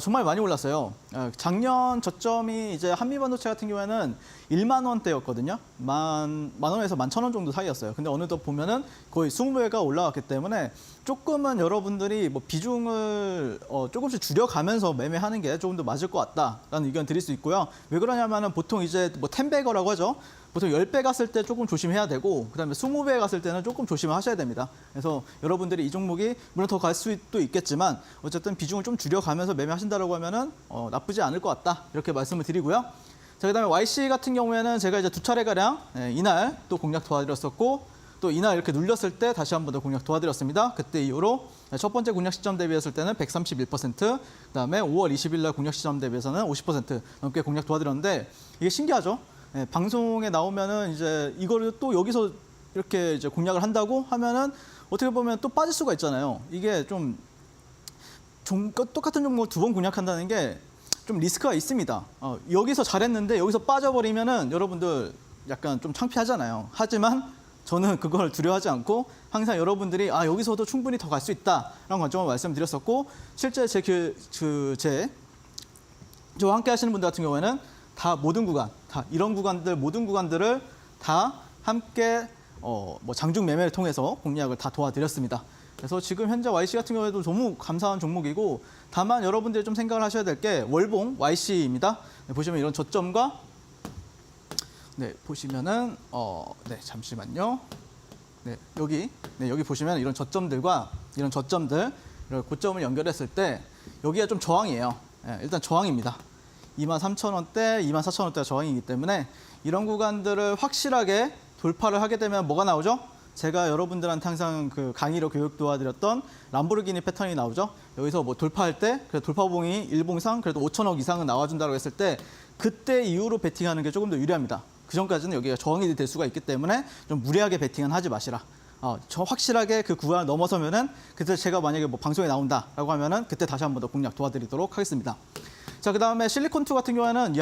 정말 많이 올랐어요. 작년 저점이 이제 한미반도체 같은 경우에는 1만 원대였거든요. 만 원에서 11,000원 정도 사이였어요. 근데 어느덧 보면은 거의 20배가 올라왔기 때문에 조금은 여러분들이 뭐 비중을 조금씩 줄여가면서 매매하는 게 조금 더 맞을 것 같다라는 의견 드릴 수 있고요. 왜 그러냐면은 보통 이제 뭐 10배거라고 하죠. 보통 10배 갔을 때 조금 조심해야 되고, 그다음에 20배 갔을 때는 조금 조심하셔야 됩니다. 그래서 여러분들이 이 종목이 물론 더 갈 수도 있겠지만 어쨌든 비중을 좀 줄여가면서 매매하신다고 하면은 나쁘지 않을 것 같다, 이렇게 말씀을 드리고요. 자, 그다음에 YC 같은 경우에는 제가 이제 2차례가량 이날 또 공략 도와드렸었고, 또 이날 이렇게 눌렸을 때 다시 한 번 더 공략 도와드렸습니다. 그때 이후로 첫 번째 공략 시점 대비했을 때는 131%, 그다음에 5월 20일 날 공략 시점 대비해서는 50% 넘게 공략 도와드렸는데, 이게 신기하죠? 방송에 나오면은 이제 이거를 또 여기서 이렇게 이제 공략을 한다고 하면은 어떻게 보면 또 빠질 수가 있잖아요. 이게 좀 똑같은 종목 2번 공략한다는 게 좀 리스크가 있습니다. 여기서 잘했는데 여기서 빠져버리면은 여러분들 약간 좀 창피하잖아요. 하지만 저는 그걸 두려워하지 않고 항상 여러분들이 여기서도 충분히 더 갈 수 있다라는 관점을 말씀드렸었고, 실제 저와 함께 하시는 분들 같은 경우에는 다 모든 구간, 다 이런 구간들, 모든 구간들을 다 함께 뭐 장중 매매를 통해서 공략을 다 도와드렸습니다. 그래서 지금 현재 YC 같은 경우에도 너무 감사한 종목이고, 다만 여러분들이 좀 생각을 하셔야 될 게 월봉 YC입니다. 보시면 이런 저점과 보시면은 잠시만요. 여기 보시면 이런 저점들과 이런 저점들, 이런 고점을 연결했을 때 여기가 좀 저항이에요. 일단 저항입니다. 23,000원대, 24,000원대가 저항이기 때문에 이런 구간들을 확실하게 돌파를 하게 되면 뭐가 나오죠? 제가 여러분들한테 항상 그 강의로 교육 도와드렸던 람보르기니 패턴이 나오죠. 여기서 뭐 돌파할 때 돌파봉이 일봉상 그래도 5천억 이상은 나와준다고 했을 때, 그때 이후로 베팅하는 게 조금 더 유리합니다. 그 전까지는 여기가 저항이 될 수가 있기 때문에 좀 무리하게 베팅은 하지 마시라. 저 확실하게 그 구간을 넘어서면은 그때 제가 만약에 뭐 방송에 나온다라고 하면은 그때 다시 한 번 더 공략 도와드리도록 하겠습니다. 자, 그다음에 실리콘2 같은 경우에는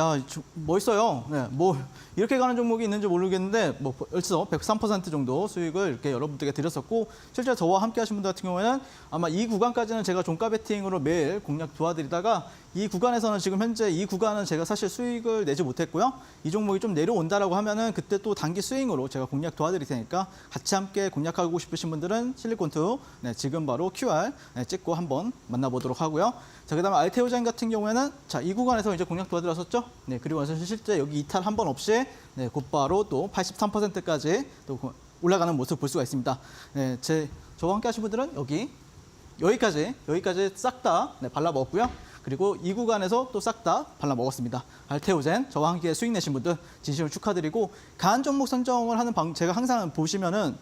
멋있어요. 네, 뭐 이렇게 가는 종목이 있는지 모르겠는데 뭐 벌써 103% 정도 수익을 이렇게 여러분들께 드렸었고 실제 저와 함께 하신 분들 같은 경우에는 아마 이 구간까지는 제가 종가 베팅으로 매일 공략 도와드리다가 이 구간에서는 지금 현재 이 구간은 제가 사실 수익을 내지 못했고요. 이 종목이 좀 내려온다라고 하면은 그때 또 단기 스윙으로 제가 공략 도와드릴 테니까 같이 함께 공략하고 싶으신 분들은 실리콘2 네, 지금 바로 QR 네, 찍고 한번 만나보도록 하고요. 자, 그다음에 알테오젠 같은 경우에는 자, 이 구간에서 이제 공략 도와드렸었죠. 네, 그리고 나서 실제 여기 이탈 한 번 없이 네, 곧바로 또 83%까지 또 올라가는 모습 볼 수가 있습니다. 네, 저와 함께 하신 분들은 여기까지 싹 다 네, 발라 먹었고요. 그리고 이 구간에서 또 싹 다 발라 먹었습니다. 알테오젠 저와 함께 수익 내신 분들 진심으로 축하드리고 강한 종목 선정을 하는 제가 항상 보시면은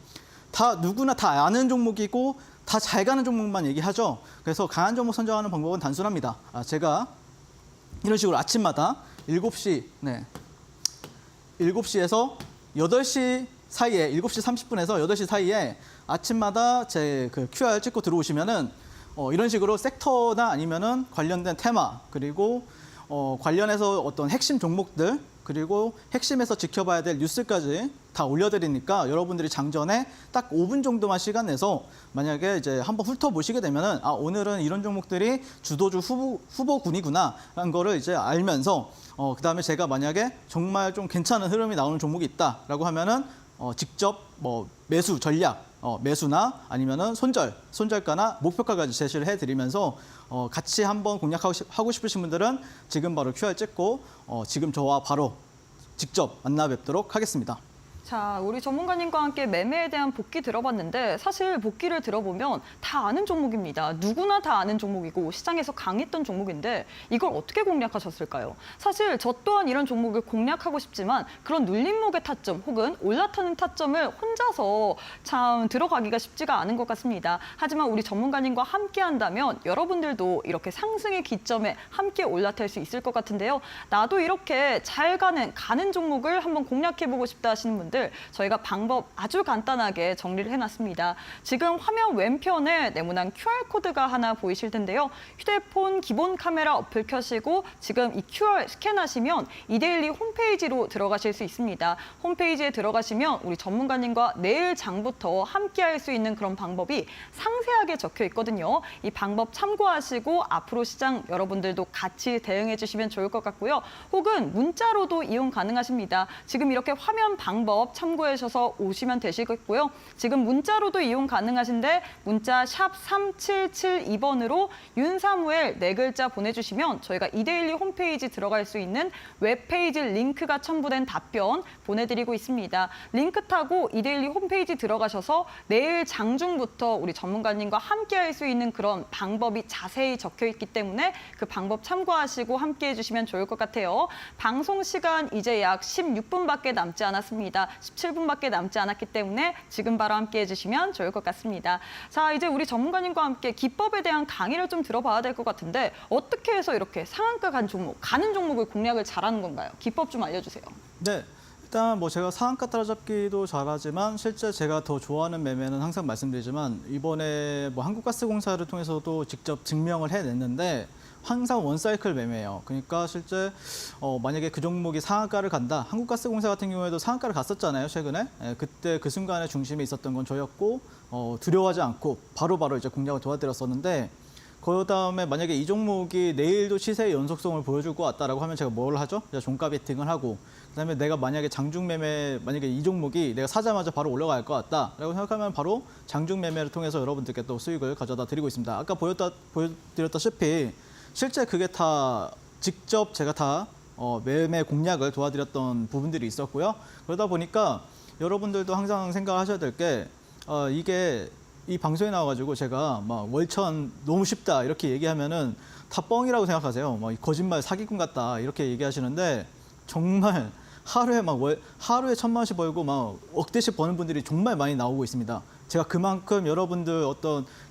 다 누구나 다 아는 종목이고 다 잘 가는 종목만 얘기하죠. 그래서 강한 종목 선정하는 방법은 단순합니다. 제가 이런 식으로 아침마다 7시, 네, 7시에서 8시 사이에 7시 30분에서 8시 사이에 아침마다 제 그 QR 찍고 들어오시면은 이런 식으로 섹터나 아니면은 관련된 테마 그리고 관련해서 어떤 핵심 종목들 그리고 핵심에서 지켜봐야 될 뉴스까지 다 올려드리니까 여러분들이 장전에 딱 5분 정도만 시간 내서 만약에 이제 한번 훑어보시게 되면은 오늘은 이런 종목들이 주도주 후보군이구나라는 거를 이제 알면서 그다음에 제가 만약에 정말 좀 괜찮은 흐름이 나오는 종목이 있다라고 하면은 직접 뭐 매수 전략 매수나 아니면은 손절가나 목표가까지 제시를 해드리면서 같이 한번 공략하고 싶으신 분들은 지금 바로 QR 찍고 지금 저와 바로 직접 만나 뵙도록 하겠습니다. 자, 우리 전문가님과 함께 매매에 대한 복귀 들어봤는데 사실 복귀를 들어보면 다 아는 종목입니다. 누구나 다 아는 종목이고 시장에서 강했던 종목인데 이걸 어떻게 공략하셨을까요? 사실 저 또한 이런 종목을 공략하고 싶지만 그런 눌림목의 타점 혹은 올라타는 타점을 혼자서 참 들어가기가 쉽지가 않은 것 같습니다. 하지만 우리 전문가님과 함께 한다면 여러분들도 이렇게 상승의 기점에 함께 올라탈 수 있을 것 같은데요. 나도 이렇게 잘 가는 종목을 한번 공략해보고 싶다 하시는 분들 저희가 방법 아주 간단하게 정리를 해놨습니다. 지금 화면 왼편에 네모난 QR코드가 하나 보이실 텐데요. 휴대폰 기본 카메라 어플 켜시고 지금 이 QR 스캔하시면 이데일리 홈페이지로 들어가실 수 있습니다. 홈페이지에 들어가시면 우리 전문가님과 내일 장부터 함께 할 수 있는 그런 방법이 상세하게 적혀 있거든요. 이 방법 참고하시고 앞으로 시장 여러분들도 같이 대응해 주시면 좋을 것 같고요. 혹은 문자로도 이용 가능하십니다. 지금 이렇게 화면 방법 참고해 주셔서 오시면 되시겠고요. 지금 문자로도 이용 가능하신데 문자 샵 3772번으로 윤사무엘 4글자 보내주시면 저희가 이데일리 홈페이지 들어갈 수 있는 웹페이지 링크가 첨부된 답변 보내드리고 있습니다. 링크 타고 이데일리 홈페이지 들어가셔서 내일 장중부터 우리 전문가님과 함께 할 수 있는 그런 방법이 자세히 적혀 있기 때문에 그 방법 참고하시고 함께 해주시면 좋을 것 같아요. 방송 시간 이제 약 16분밖에 남지 않았습니다. 17분밖에 남지 않았기 때문에 지금 바로 함께 해주시면 좋을 것 같습니다. 자, 이제 우리 전문가님과 함께 기법에 대한 강의를 좀 들어봐야 될 것 같은데 어떻게 해서 이렇게 상한가 가는 종목을 공략을 잘하는 건가요? 기법 좀 알려주세요. 네. 일단 뭐 제가 상한가 따라잡기도 잘하지만 실제 제가 더 좋아하는 매매는 항상 말씀드리지만 이번에 뭐 한국가스공사를 통해서도 직접 증명을 해냈는데 항상 원사이클 매매예요. 그러니까 실제 만약에 그 종목이 상한가를 간다. 한국가스공사 같은 경우에도 상한가를 갔었잖아요, 최근에. 그때 그 순간에 중심에 있었던 건 저였고 두려워하지 않고 바로바로 이제 공략을 도와드렸었는데 그 다음에 만약에 이 종목이 내일도 시세의 연속성을 보여줄 것 같다라고 하면 제가 뭘 하죠? 종가 베팅을 하고 그다음에 내가 만약에 장중 매매 만약에 이 종목이 내가 사자마자 바로 올라갈 것 같다라고 생각하면 바로 장중 매매를 통해서 여러분들께 또 수익을 가져다 드리고 있습니다. 아까 보여드렸다시피 실제 그게 다 직접 제가 다 매매 공략을 도와드렸던 부분들이 있었고요. 그러다 보니까 여러분들도 항상 생각하셔야 될 게 이게 이 방송에 나와가지고 제가 막 월천 너무 쉽다 이렇게 얘기하면은 다 뻥이라고 생각하세요. 막 거짓말 사기꾼 같다 이렇게 얘기하시는데 정말 하루에 하루에 1,000만 원씩 벌고 막 억대씩 버는 분들이 정말 많이 나오고 있습니다. 제가 그만큼 여러분들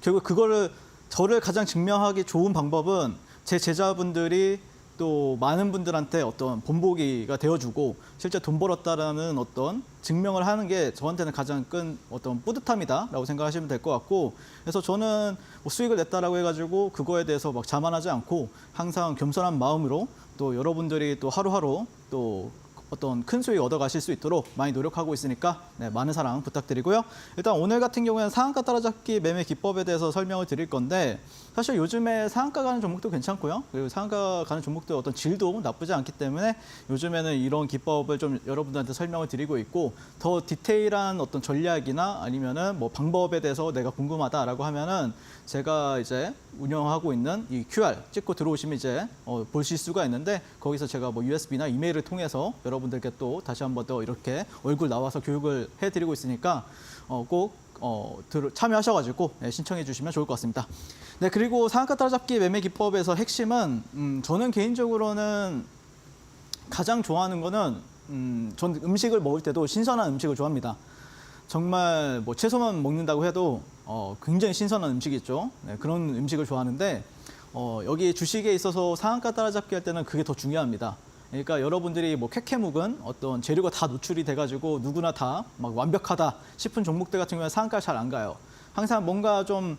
결국 그거를 저를 가장 증명하기 좋은 방법은 제 제자분들이 또 많은 분들한테 어떤 본보기가 되어주고 실제 돈 벌었다라는 어떤 증명을 하는 게 저한테는 가장 큰 어떤 뿌듯함이다라고 생각하시면 될 것 같고, 그래서 저는 뭐 수익을 냈다라고 해가지고 그거에 대해서 막 자만하지 않고 항상 겸손한 마음으로 또 여러분들이 또 하루하루 또 어떤 큰 수익 얻어가실 수 있도록 많이 노력하고 있으니까 네, 많은 사랑 부탁드리고요. 일단 오늘 같은 경우에는 상한가 따라잡기 매매 기법에 대해서 설명을 드릴 건데, 사실 요즘에 상한가 가는 종목도 괜찮고요. 그리고 상한가 가는 종목도 어떤 질도 나쁘지 않기 때문에 요즘에는 이런 기법을 좀 여러분들한테 설명을 드리고 있고, 더 디테일한 어떤 전략이나 아니면은 뭐 방법에 대해서 내가 궁금하다라고 하면은 제가 이제 운영하고 있는 이 QR 찍고 들어오시면 이제 보실 수가 있는데, 거기서 제가 뭐 USB나 이메일을 통해서 여러분들께 또 다시 한 번 더 이렇게 얼굴 나와서 교육을 해드리고 있으니까 꼭 참여하셔가지고 신청해 주시면 좋을 것 같습니다. 네, 그리고 상한가 따라잡기 매매 기법에서 핵심은 저는 개인적으로는 가장 좋아하는 거는 전 음식을 먹을 때도 신선한 음식을 좋아합니다. 정말 뭐 채소만 먹는다고 해도 굉장히 신선한 음식이 있죠. 네, 그런 음식을 좋아하는데 여기 주식에 있어서 상한가 따라잡기 할 때는 그게 더 중요합니다. 그러니까 여러분들이 뭐 쾌쾌묵은 어떤 재료가 다 노출이 돼가지고 누구나 다 막 완벽하다 싶은 종목들 같은 경우에 상한가 잘 안 가요. 항상 뭔가 좀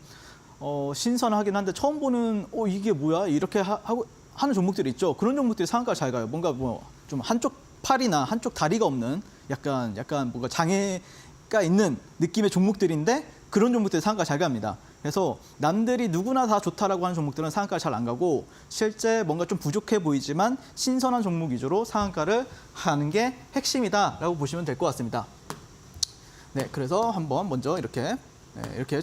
신선하긴 한데 처음 보는 이게 뭐야 이렇게 하고 하는 종목들이 있죠. 그런 종목들이 상한가 잘 가요. 뭔가 뭐 좀 한쪽 팔이나 한쪽 다리가 없는 약간 뭔가 장애가 있는 느낌의 종목들인데 그런 종목들이 상한가 잘 갑니다. 그래서 남들이 누구나 다 좋다라고 하는 종목들은 상한가 잘 안 가고, 실제 뭔가 좀 부족해 보이지만 신선한 종목 위주로 상한가를 하는 게 핵심이다라고 보시면 될 것 같습니다. 네, 그래서 한번 먼저 이렇게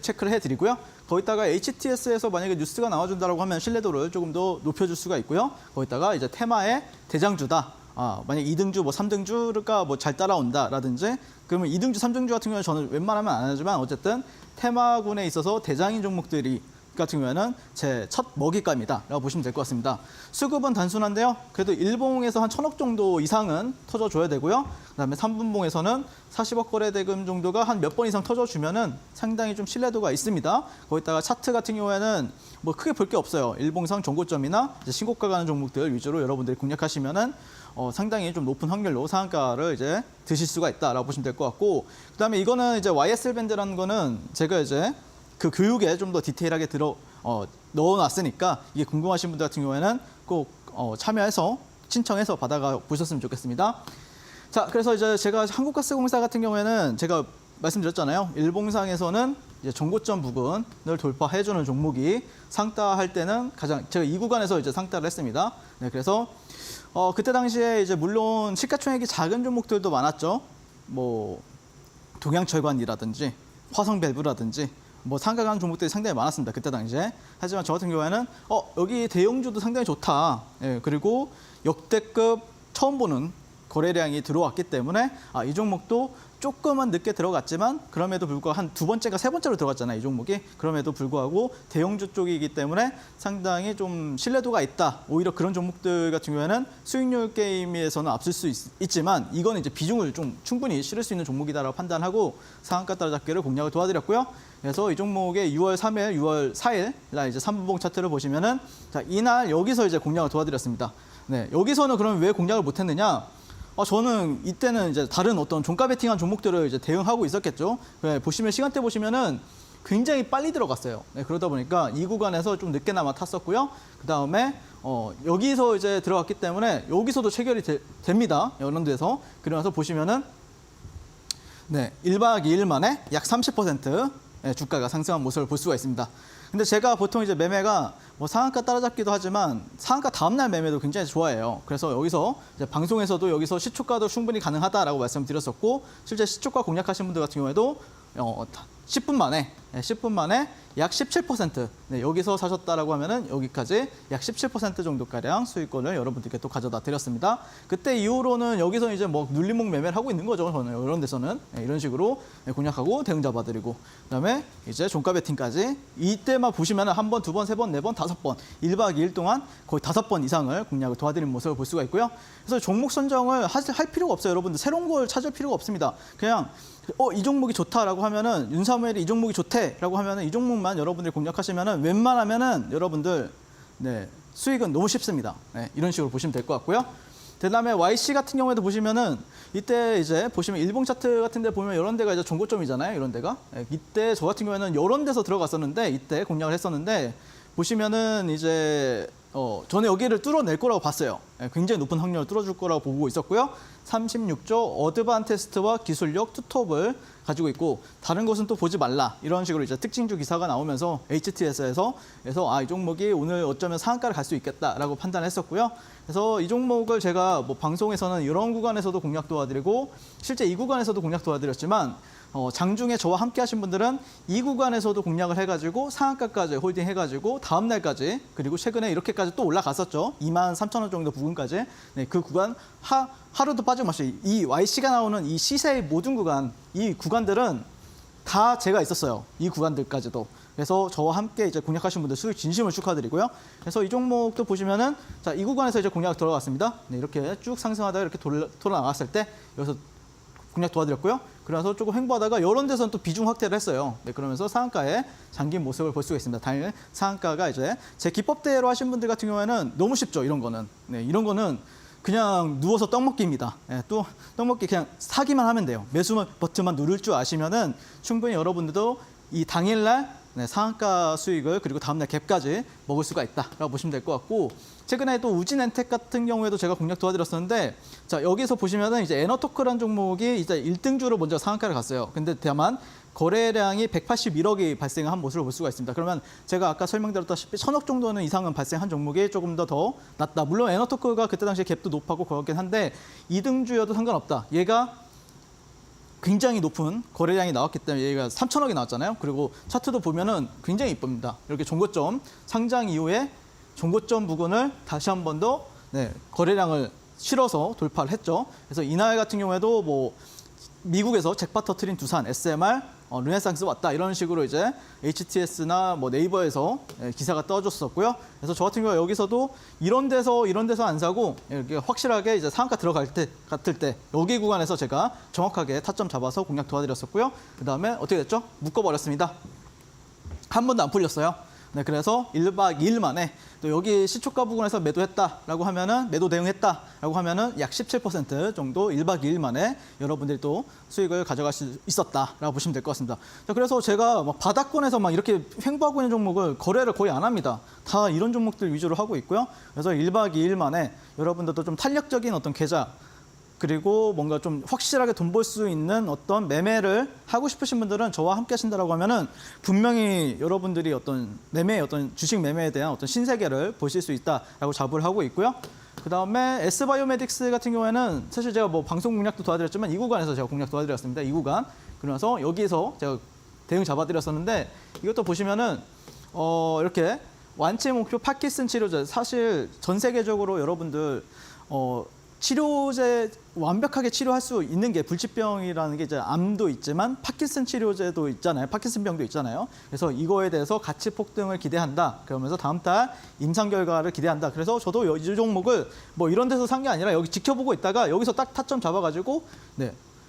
체크를 해드리고요. 거기다가 HTS에서 만약에 뉴스가 나와준다라고 하면 신뢰도를 조금 더 높여줄 수가 있고요. 거기다가 이제 테마의 대장주다. 만약 2등주, 뭐 3등주가 뭐 잘 따라온다라든지, 그러면 2등주, 3등주 같은 경우는 저는 웬만하면 안 하지만 어쨌든 테마군에 있어서 대장인 종목들이 같은 경우에는 제 첫 먹잇감이다라고 보시면 될 것 같습니다. 수급은 단순한데요. 그래도 일봉에서 한 1,000억 정도 이상은 터져줘야 되고요. 그다음에 3분봉에서는 40억 거래 대금 정도가 한 몇 번 이상 터져주면은 상당히 좀 신뢰도가 있습니다. 거기다가 차트 같은 경우에는 뭐 크게 볼 게 없어요. 일봉상 정고점이나 이제 신고가 가는 종목들 위주로 여러분들이 공략하시면은 상당히 좀 높은 확률로 상한가를 이제 드실 수가 있다라고 보시면 될 것 같고, 그다음에 이거는 이제 YSL 밴드라는 거는 제가 이제 그 교육에 좀 더 디테일하게 넣어놨으니까 이게 궁금하신 분들 같은 경우에는 꼭 참여해서 신청해서 받아가 보셨으면 좋겠습니다. 자, 그래서 이제 제가 한국가스공사 같은 경우에는 제가 말씀드렸잖아요. 일봉상에서는 이제 정고점 부근을 돌파해주는 종목이 상따할 때는 제가 이 구간에서 이제 상따를 했습니다. 네, 그래서 그때 당시에 이제 물론 시가총액이 작은 종목들도 많았죠. 뭐 동양철관이라든지 화성밸브라든지 뭐 상한가 가는 종목들이 상당히 많았습니다. 그때 당시에. 하지만 저 같은 경우에는 여기 대형주도 상당히 좋다. 예, 그리고 역대급 처음 보는 거래량이 들어왔기 때문에 이 종목도 조금은 늦게 들어갔지만 그럼에도 불구하고 한 두 번째가 세 번째로 들어갔잖아요. 이 종목이. 그럼에도 불구하고 대형주 쪽이기 때문에 상당히 좀 신뢰도가 있다. 오히려 그런 종목들 같은 경우에는 수익률 게임에서는 앞설 수 있지만 이거는 이제 비중을 좀 충분히 실을 수 있는 종목이다라고 판단하고 상한가 따라잡기를 공략을 도와드렸고요. 그래서 이 종목의 6월 3일, 6월 4일 날 이제 3분봉 차트를 보시면은 자, 이날 여기서 이제 공략을 도와드렸습니다. 네, 여기서는 그럼 왜 공략을 못했느냐? 저는 이때는 이제 다른 어떤 종가 베팅한 종목들을 이제 대응하고 있었겠죠. 네, 보시면 시간대 보시면은 굉장히 빨리 들어갔어요. 네, 그러다 보니까 이 구간에서 좀 늦게나마 탔었고요. 그 다음에 여기서 이제 들어갔기 때문에 여기서도 체결이 됩니다. 이런 데서. 그러면서 보시면은 네, 1박 2일 만에 약 30% 주가가 상승한 모습을 볼 수가 있습니다. 근데 제가 보통 이제 매매가 뭐 상한가 따라잡기도 하지만 상한가 다음날 매매도 굉장히 좋아해요. 그래서 여기서 이제 방송에서도 여기서 시초가도 충분히 가능하다라고 말씀드렸었고, 실제 시초가 공략하신 분들 같은 경우에도 10분 만에 약 17%, 네, 여기서 사셨다라고 하면은 여기까지 약 17% 정도가량 수익권을 여러분들께 또 가져다 드렸습니다. 그때 이후로는 여기서 이제 뭐 눌림목 매매를 하고 있는 거죠. 저는 이런 데서는 이런 식으로 공략하고 대응 잡아드리고, 그다음에 이제 종가 베팅까지 이때만 보시면은 한 번, 두 번, 세 번, 네 번, 5번, 1박 2일 동안 거의 5번 이상을 공략을 도와드리는 모습을 볼 수가 있고요. 그래서 종목 선정을 할 필요가 없어요. 여러분들 새로운 걸 찾을 필요가 없습니다. 그냥 이 종목이 좋다라고 하면은 윤사무엘이 이 종목이 좋대라고 하면은 이 종목만 여러분들이 공략하시면은 웬만하면은 여러분들 수익은 너무 쉽습니다. 네, 이런 식으로 보시면 될 것 같고요. 그다음에 YC 같은 경우에도 보시면은 이때 이제 보시면 일봉 차트 같은 데 보면 이런 데가 이제 종고점이잖아요. 이런 데가. 네, 이때 저 같은 경우에는 이런 데서 들어갔었는데 이때 공략을 했었는데 보시면은 이제 저는 여기를 뚫어낼 거라고 봤어요. 네, 굉장히 높은 확률을 뚫어줄 거라고 보고 있었고요. 36조 어드반테스트와 기술력 투톱을 가지고 있고 다른 것은 또 보지 말라 이런 식으로 이제 특징주 기사가 나오면서 HTS에서 이 종목이 오늘 어쩌면 상한가를 갈 수 있겠다라고 판단했었고요. 그래서 이 종목을 제가 뭐 방송에서는 이런 구간에서도 공략 도와드리고 실제 이 구간에서도 공략 도와드렸지만 장중에 저와 함께 하신 분들은 이 구간에서도 공략을 해가지고 상한가까지 홀딩 해가지고 다음 날까지 그리고 최근에 이렇게까지 또 올라갔었죠. 23,000원 정도 부근까지. 네, 그 구간 하루도 빠짐없이 이 YC가 나오는 이 시세의 모든 구간, 이 구간들은 다 제가 있었어요. 이 구간들까지도. 그래서 저와 함께 이제 공략하신 분들 수익 진심을 축하드리고요. 그래서 이 종목도 보시면은 자, 이 구간에서 이제 공략 들어갔습니다. 네, 이렇게 쭉 상승하다가 이렇게 돌아 나갔을 때 여기서 공략 도와드렸고요. 그래서 조금 횡보하다가 이런 데서는 또 비중 확대를 했어요. 네, 그러면서 상한가에 잠긴 모습을 볼 수가 있습니다. 당일 상한가가 이제 제 기법대로 하신 분들 같은 경우에는 너무 쉽죠. 이런 거는. 네, 이런 거는 그냥 누워서 떡 먹기입니다. 네, 또 떡 먹기 그냥 사기만 하면 돼요. 매수 버튼만 누를 줄 아시면은 충분히 여러분들도 이 당일날 상한가 수익을 그리고 다음날 갭까지 먹을 수가 있다라고 보시면 될 것 같고 최근에 또 우진엔텍 같은 경우에도 제가 공략 도와드렸었는데 자 여기서 보시면은 이제 에너토크라는 종목이 이제 1등주로 먼저 상한가를 갔어요. 근데 다만 거래량이 181억이 발생한 모습을 볼 수가 있습니다. 그러면 제가 아까 설명드렸다시피 1,000억 정도는 이상은 발생한 종목이 조금 더 낮다. 물론 에너토크가 그때 당시에 갭도 높았고 그렇긴 한데 2등주여도 상관없다. 얘가 굉장히 높은 거래량이 나왔기 때문에 얘가 3,000억이 나왔잖아요. 그리고 차트도 보면은 굉장히 이쁩니다. 이렇게 종고점 상장 이후에 종고점 부근을 다시 한 번 더 거래량을 실어서 돌파를 했죠. 그래서 이날 같은 경우에도 뭐 미국에서 잭팟 터트린 두산, SMR, 르네상스 왔다 이런 식으로 이제 HTS나 뭐 네이버에서 기사가 떠줬었고요. 그래서 저 같은 경우 여기서도 이런 데서 안 사고 이렇게 확실하게 이제 상한가 들어갈 때 같을 때 여기 구간에서 제가 정확하게 타점 잡아서 공략 도와드렸었고요. 그 다음에 어떻게 됐죠? 묶어버렸습니다. 한 번도 안 풀렸어요. 네, 그래서 1박 2일 만에 또 여기 시초가 부근에서 매도했다라고 하면은 매도 대응했다라고 하면은 약 17% 정도 1박 2일 만에 여러분들이 또 수익을 가져갈 수 있었다라고 보시면 될 것 같습니다. 자, 그래서 제가 막 바닥권에서 막 이렇게 횡보하고 있는 종목을 거래를 거의 안 합니다. 다 이런 종목들 위주로 하고 있고요. 그래서 1박 2일 만에 여러분들도 좀 탄력적인 어떤 계좌 그리고 뭔가 좀 확실하게 돈 벌 수 있는 어떤 매매를 하고 싶으신 분들은 저와 함께 하신다라고 하면은 분명히 여러분들이 어떤 어떤 주식 매매에 대한 어떤 신세계를 보실 수 있다라고 자부를 하고 있고요. 그 다음에 S바이오메딕스 같은 경우에는 사실 제가 뭐 방송 공략도 도와드렸지만 이 구간에서 제가 공략 도와드렸습니다. 이 구간. 그래서 여기서 제가 대응 잡아드렸었는데 이것도 보시면은 이렇게 완치 목표 파킨슨 치료제 사실 전 세계적으로 여러분들 치료제 완벽하게 치료할 수 있는 게 불치병이라는 게 이제 암도 있지만 파킨슨 치료제도 있잖아요. 파킨슨병도 있잖아요. 그래서 이거에 대해서 가치 폭등을 기대한다. 그러면서 다음 달 임상 결과를 기대한다. 그래서 저도 이 종목을 뭐 이런 데서 산 게 아니라 여기 지켜보고 있다가 여기서 딱 타점 잡아가지고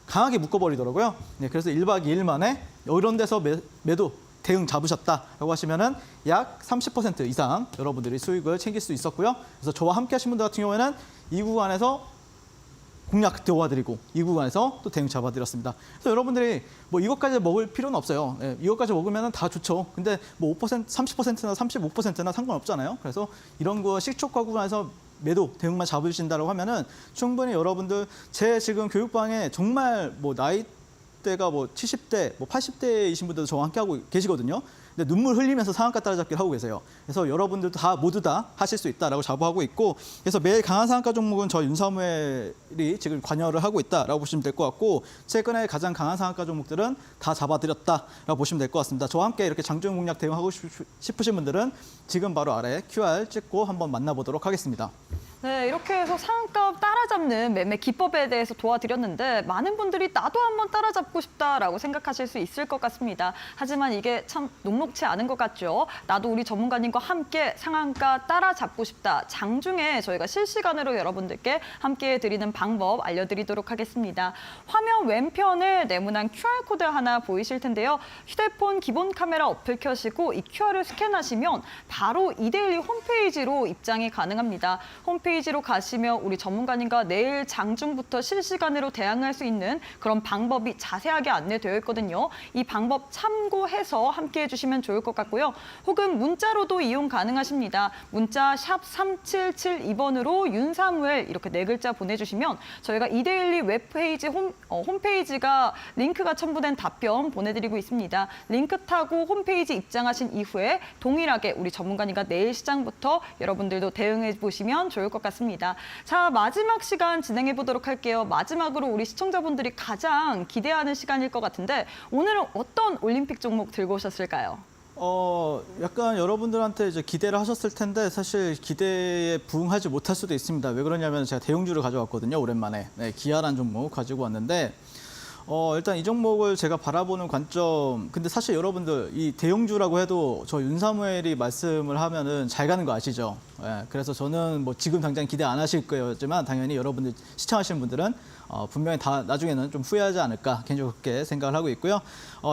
강하게 묶어버리더라고요. 그래서 1박 2일 만에 이런 데서 매도 대응 잡으셨다라고 하시면은 약 30% 이상 여러분들이 수익을 챙길 수 있었고요. 그래서 저와 함께 하신 분들 같은 경우에는 이 구간에서 공략 도와드리고 이 구간에서 또 대응 잡아드렸습니다. 그래서 여러분들이 뭐 이것까지 먹을 필요는 없어요. 이것까지 먹으면 다 좋죠. 근데 뭐 5%, 30%나 35%나 상관없잖아요. 그래서 이런 거 시초가 구간에서 매도 대응만 잡으신다고 하면은 충분히 여러분들 제 지금 교육방에 정말 뭐 나이대가 뭐 70대, 뭐 80대이신 분들도 저와 함께 하고 계시거든요. 근데 눈물 흘리면서 상한가 따라잡기를 하고 계세요. 그래서 여러분들도 모두 다 하실 수 있다라고 자부하고 있고, 그래서 매일 강한 상한가 종목은 저 윤사무엘이 지금 관여를 하고 있다라고 보시면 될 것 같고, 최근에 가장 강한 상한가 종목들은 다 잡아드렸다라고 보시면 될 것 같습니다. 저와 함께 이렇게 장중 공략 대응하고 싶으신 분들은 지금 바로 아래 QR 찍고 한번 만나보도록 하겠습니다. 네, 이렇게 해서 상한가 따라잡는 매매 기법에 대해서 도와드렸는데 많은 분들이 나도 한번 따라잡고 싶다라고 생각하실 수 있을 것 같습니다. 하지만 이게 참 녹록치 않은 것 같죠. 나도 우리 전문가님과 함께 상한가 따라잡고 싶다. 장중에 저희가 실시간으로 여러분들께 함께 드리는 방법 알려드리도록 하겠습니다. 화면 왼편에 네모난 QR코드 하나 보이실 텐데요. 휴대폰 기본 카메라 어플 켜시고 이 QR을 스캔하시면 바로 이데일리 홈페이지로 입장이 가능합니다. 홈페이지로 가시면 우리 전문가님과 내일 장중부터 실시간으로 대응할 수 있는 그런 방법이 자세하게 안내되어 있거든요. 이 방법 참고해서 함께해 주시면 좋을 것 같고요. 혹은 문자로도 이용 가능하십니다. 문자 샵 3772번으로 윤사무엘 이렇게 네 글자 보내주시면 저희가 이데일리 웹페이지 홈페이지가 링크가 첨부된 답변 보내드리고 있습니다. 링크 타고 홈페이지 입장하신 이후에 동일하게 우리 전문가님과 내일 시장부터 여러분들도 대응해 보시면 좋을 것 같습니다. 자, 마지막 시간 진행해 보도록 할게요. 마지막으로 우리 시청자분들이 가장 기대하는 시간일 것 같은데 오늘은 어떤 올림픽 종목 들고 오셨을까요? 약간 여러분들한테 이제 기대를 하셨을 텐데 사실 기대에 부응하지 못할 수도 있습니다. 왜 그러냐면 제가 대형주를 가져왔거든요. 오랜만에. 네, 기아라는 종목 가지고 왔는데 일단 이 종목을 제가 바라보는 관점, 근데 사실 여러분들 이 대형주라고 해도 저 윤사무엘이 말씀을 하면은 잘 가는 거 아시죠? 예, 그래서 저는 뭐 지금 당장 기대 안 하실 거였지만 당연히 여러분들 시청하시는 분들은 분명히 다 나중에는 좀 후회하지 않을까 개인적으로 그렇게 생각을 하고 있고요.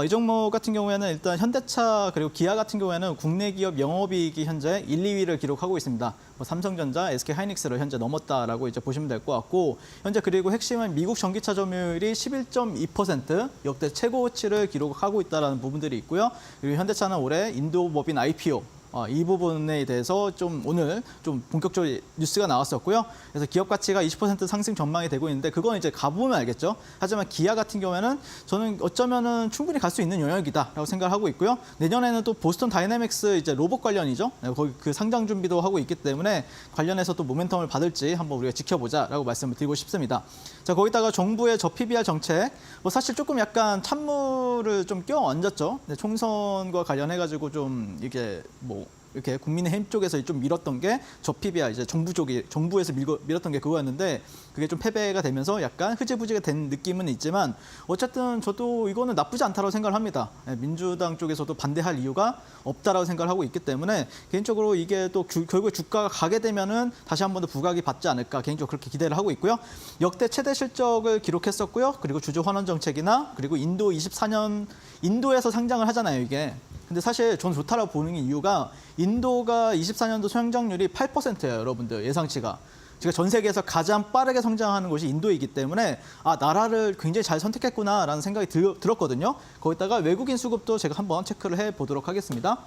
이 종목 같은 경우에는 일단 현대차 그리고 기아 같은 경우에는 국내 기업 영업이익이 현재 1, 2위를 기록하고 있습니다. 뭐 삼성전자, SK하이닉스를 현재 넘었다라고 이제 보시면 될 것 같고 현재 그리고 핵심은 미국 전기차 점유율이 11.2% 역대 최고치를 기록하고 있다는 부분들이 있고요. 그리고 현대차는 올해 인도 법인 IPO 이 부분에 대해서 좀 오늘 좀 본격적으로 뉴스가 나왔었고요. 그래서 기업 가치가 20% 상승 전망이 되고 있는데 그건 이제 가보면 알겠죠. 하지만 기아 같은 경우에는 저는 어쩌면은 충분히 갈 수 있는 영역이다라고 생각을 하고 있고요. 내년에는 또 보스턴 다이내믹스 이제 로봇 관련이죠. 거기 그 상장 준비도 하고 있기 때문에 관련해서 또 모멘텀을 받을지 한번 우리가 지켜보자라고 말씀을 드리고 싶습니다. 자, 거기다가 정부의 저 PBR 정책 뭐 사실 조금 약간 찬물을 좀 껴얹었죠. 총선과 관련해가지고 좀 이게 뭐 이렇게 국민의힘 쪽에서 좀 밀었던 게 저 PBR 이제 정부에서 밀었던 게 그거였는데 그게 좀 패배가 되면서 약간 흐지부지가 된 느낌은 있지만 어쨌든 저도 이거는 나쁘지 않다고 생각을 합니다. 민주당 쪽에서도 반대할 이유가 없다라고 생각을 하고 있기 때문에 개인적으로 이게 또 결국에 주가가 가게 되면은 다시 한 번 더 부각이 받지 않을까 개인적으로 그렇게 기대를 하고 있고요. 역대 최대 실적을 기록했었고요. 그리고 주주 환원 정책이나 그리고 인도 24년 인도에서 상장을 하잖아요, 이게. 근데 사실 저는 좋다라고 보는 이유가 인도가 24년도 성장률이 8%예요, 여러분들 예상치가. 제가 전 세계에서 가장 빠르게 성장하는 곳이 인도이기 때문에 나라를 굉장히 잘 선택했구나라는 생각이 들었거든요. 거기다가 외국인 수급도 제가 한번 체크를 해보도록 하겠습니다.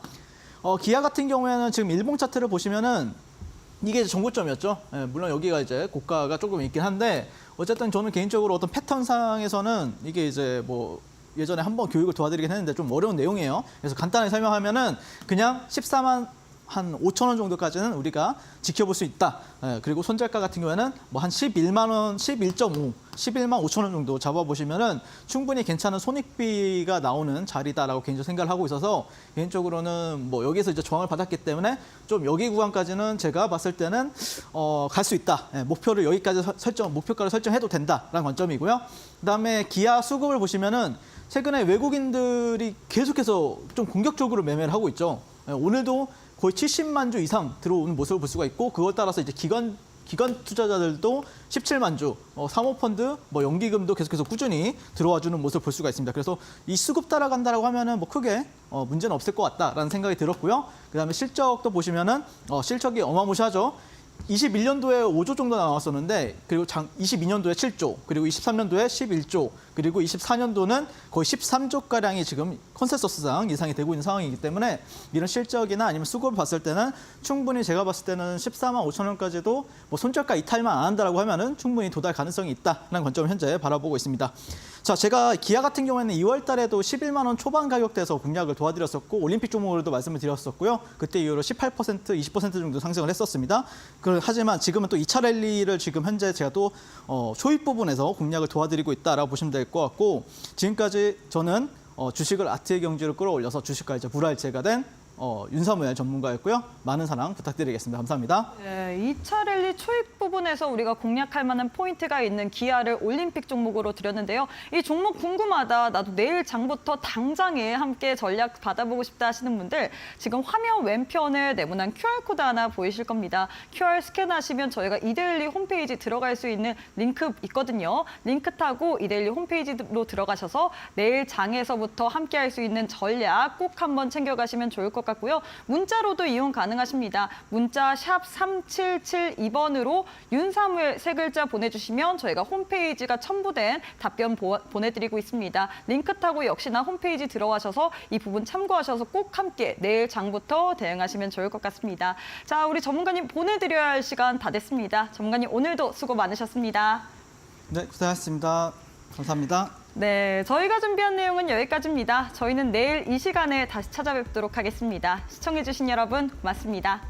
기아 같은 경우에는 지금 일봉 차트를 보시면은 이게 이제 정고점이었죠. 예, 물론 여기가 이제 고가가 조금 있긴 한데 어쨌든 저는 개인적으로 어떤 패턴상에서는 이게 이제 뭐 예전에 한번 교육을 도와드리긴 했는데 좀 어려운 내용이에요. 그래서 간단하게 설명하면은 그냥 14만 한 5천 원 정도까지는 우리가 지켜볼 수 있다. 예, 그리고 손절가 같은 경우에는 뭐 한 11만 원, 11.5, 11만 5천 원 정도 잡아보시면은 충분히 괜찮은 손익비가 나오는 자리다라고 개인적으로 생각을 하고 있어서 개인적으로는 뭐 여기서 이제 저항을 받았기 때문에 좀 여기 구간까지는 제가 봤을 때는 갈 수 있다. 예, 목표를 여기까지 목표가를 설정해도 된다라는 관점이고요. 그다음에 기아 수급을 보시면은 최근에 외국인들이 계속해서 좀 공격적으로 매매를 하고 있죠. 예, 오늘도 거의 70만 주 이상 들어오는 모습을 볼 수가 있고 그것 따라서 이제 기관 투자자들도 17만 주, 사모펀드, 뭐 연기금도 계속해서 꾸준히 들어와주는 모습을 볼 수가 있습니다. 그래서 이 수급 따라간다라고 하면은 뭐 크게 문제는 없을 것 같다라는 생각이 들었고요. 그다음에 실적도 보시면은 실적이 어마무시하죠. 21년도에 5조 정도 나왔었는데 그리고 22년도에 7조, 그리고 23년도에 11조, 그리고 24년도는 거의 13조가량이 지금 컨센서스상 예상이 되고 있는 상황이기 때문에 이런 실적이나 아니면 수급을 봤을 때는 충분히 제가 봤을 때는 14만 5천 원까지도 뭐 손절가 이탈만 안 한다라고 하면은 충분히 도달 가능성이 있다라는 관점을 현재 바라보고 있습니다. 자, 제가 기아 같은 경우에는 2월 달에도 11만 원 초반 가격대에서 공략을 도와드렸었고 올림픽 종목으로도 말씀을 드렸었고요. 그때 이후로 18%, 20% 정도 상승을 했었습니다. 하지만 지금은 또 2차 랠리를 지금 현재 제가 또 초입 부분에서 공략을 도와드리고 있다라고 보시면 될 것 같고 지금까지 저는 주식을 아트의 경지로 끌어올려서 주식과 이제 불알체가 된 윤사무엘 전문가였고요. 많은 사랑 부탁드리겠습니다. 감사합니다. 네, 2차 랠리 초입 부분에서 우리가 공략할 만한 포인트가 있는 기아를 올림픽 종목으로 드렸는데요. 이 종목 궁금하다, 나도 내일 장부터 당장에 함께 전략 받아보고 싶다 하시는 분들 지금 화면 왼편에 네모난 QR코드 하나 보이실 겁니다. QR 스캔하시면 저희가 이데일리 홈페이지 들어갈 수 있는 링크 있거든요. 링크 타고 이데일리 홈페이지로 들어가셔서 내일 장에서부터 함께 할 수 있는 전략 꼭 한번 챙겨가시면 좋을 것 같고요. 문자로도 이용 가능하십니다. 문자 샵 3772번으로 윤사무엘 세 글자 보내주시면 저희가 홈페이지가 첨부된 답변 보내드리고 있습니다. 링크 타고 역시나 홈페이지 들어가셔서 이 부분 참고하셔서 꼭 함께 내일 장부터 대응하시면 좋을 것 같습니다. 자, 우리 전문가님 보내드려야 할 시간 다 됐습니다. 전문가님 오늘도 수고 많으셨습니다. 네, 고생하셨습니다. 감사합니다. 네, 저희가 준비한 내용은 여기까지입니다. 저희는 내일 이 시간에 다시 찾아뵙도록 하겠습니다. 시청해주신 여러분 고맙습니다.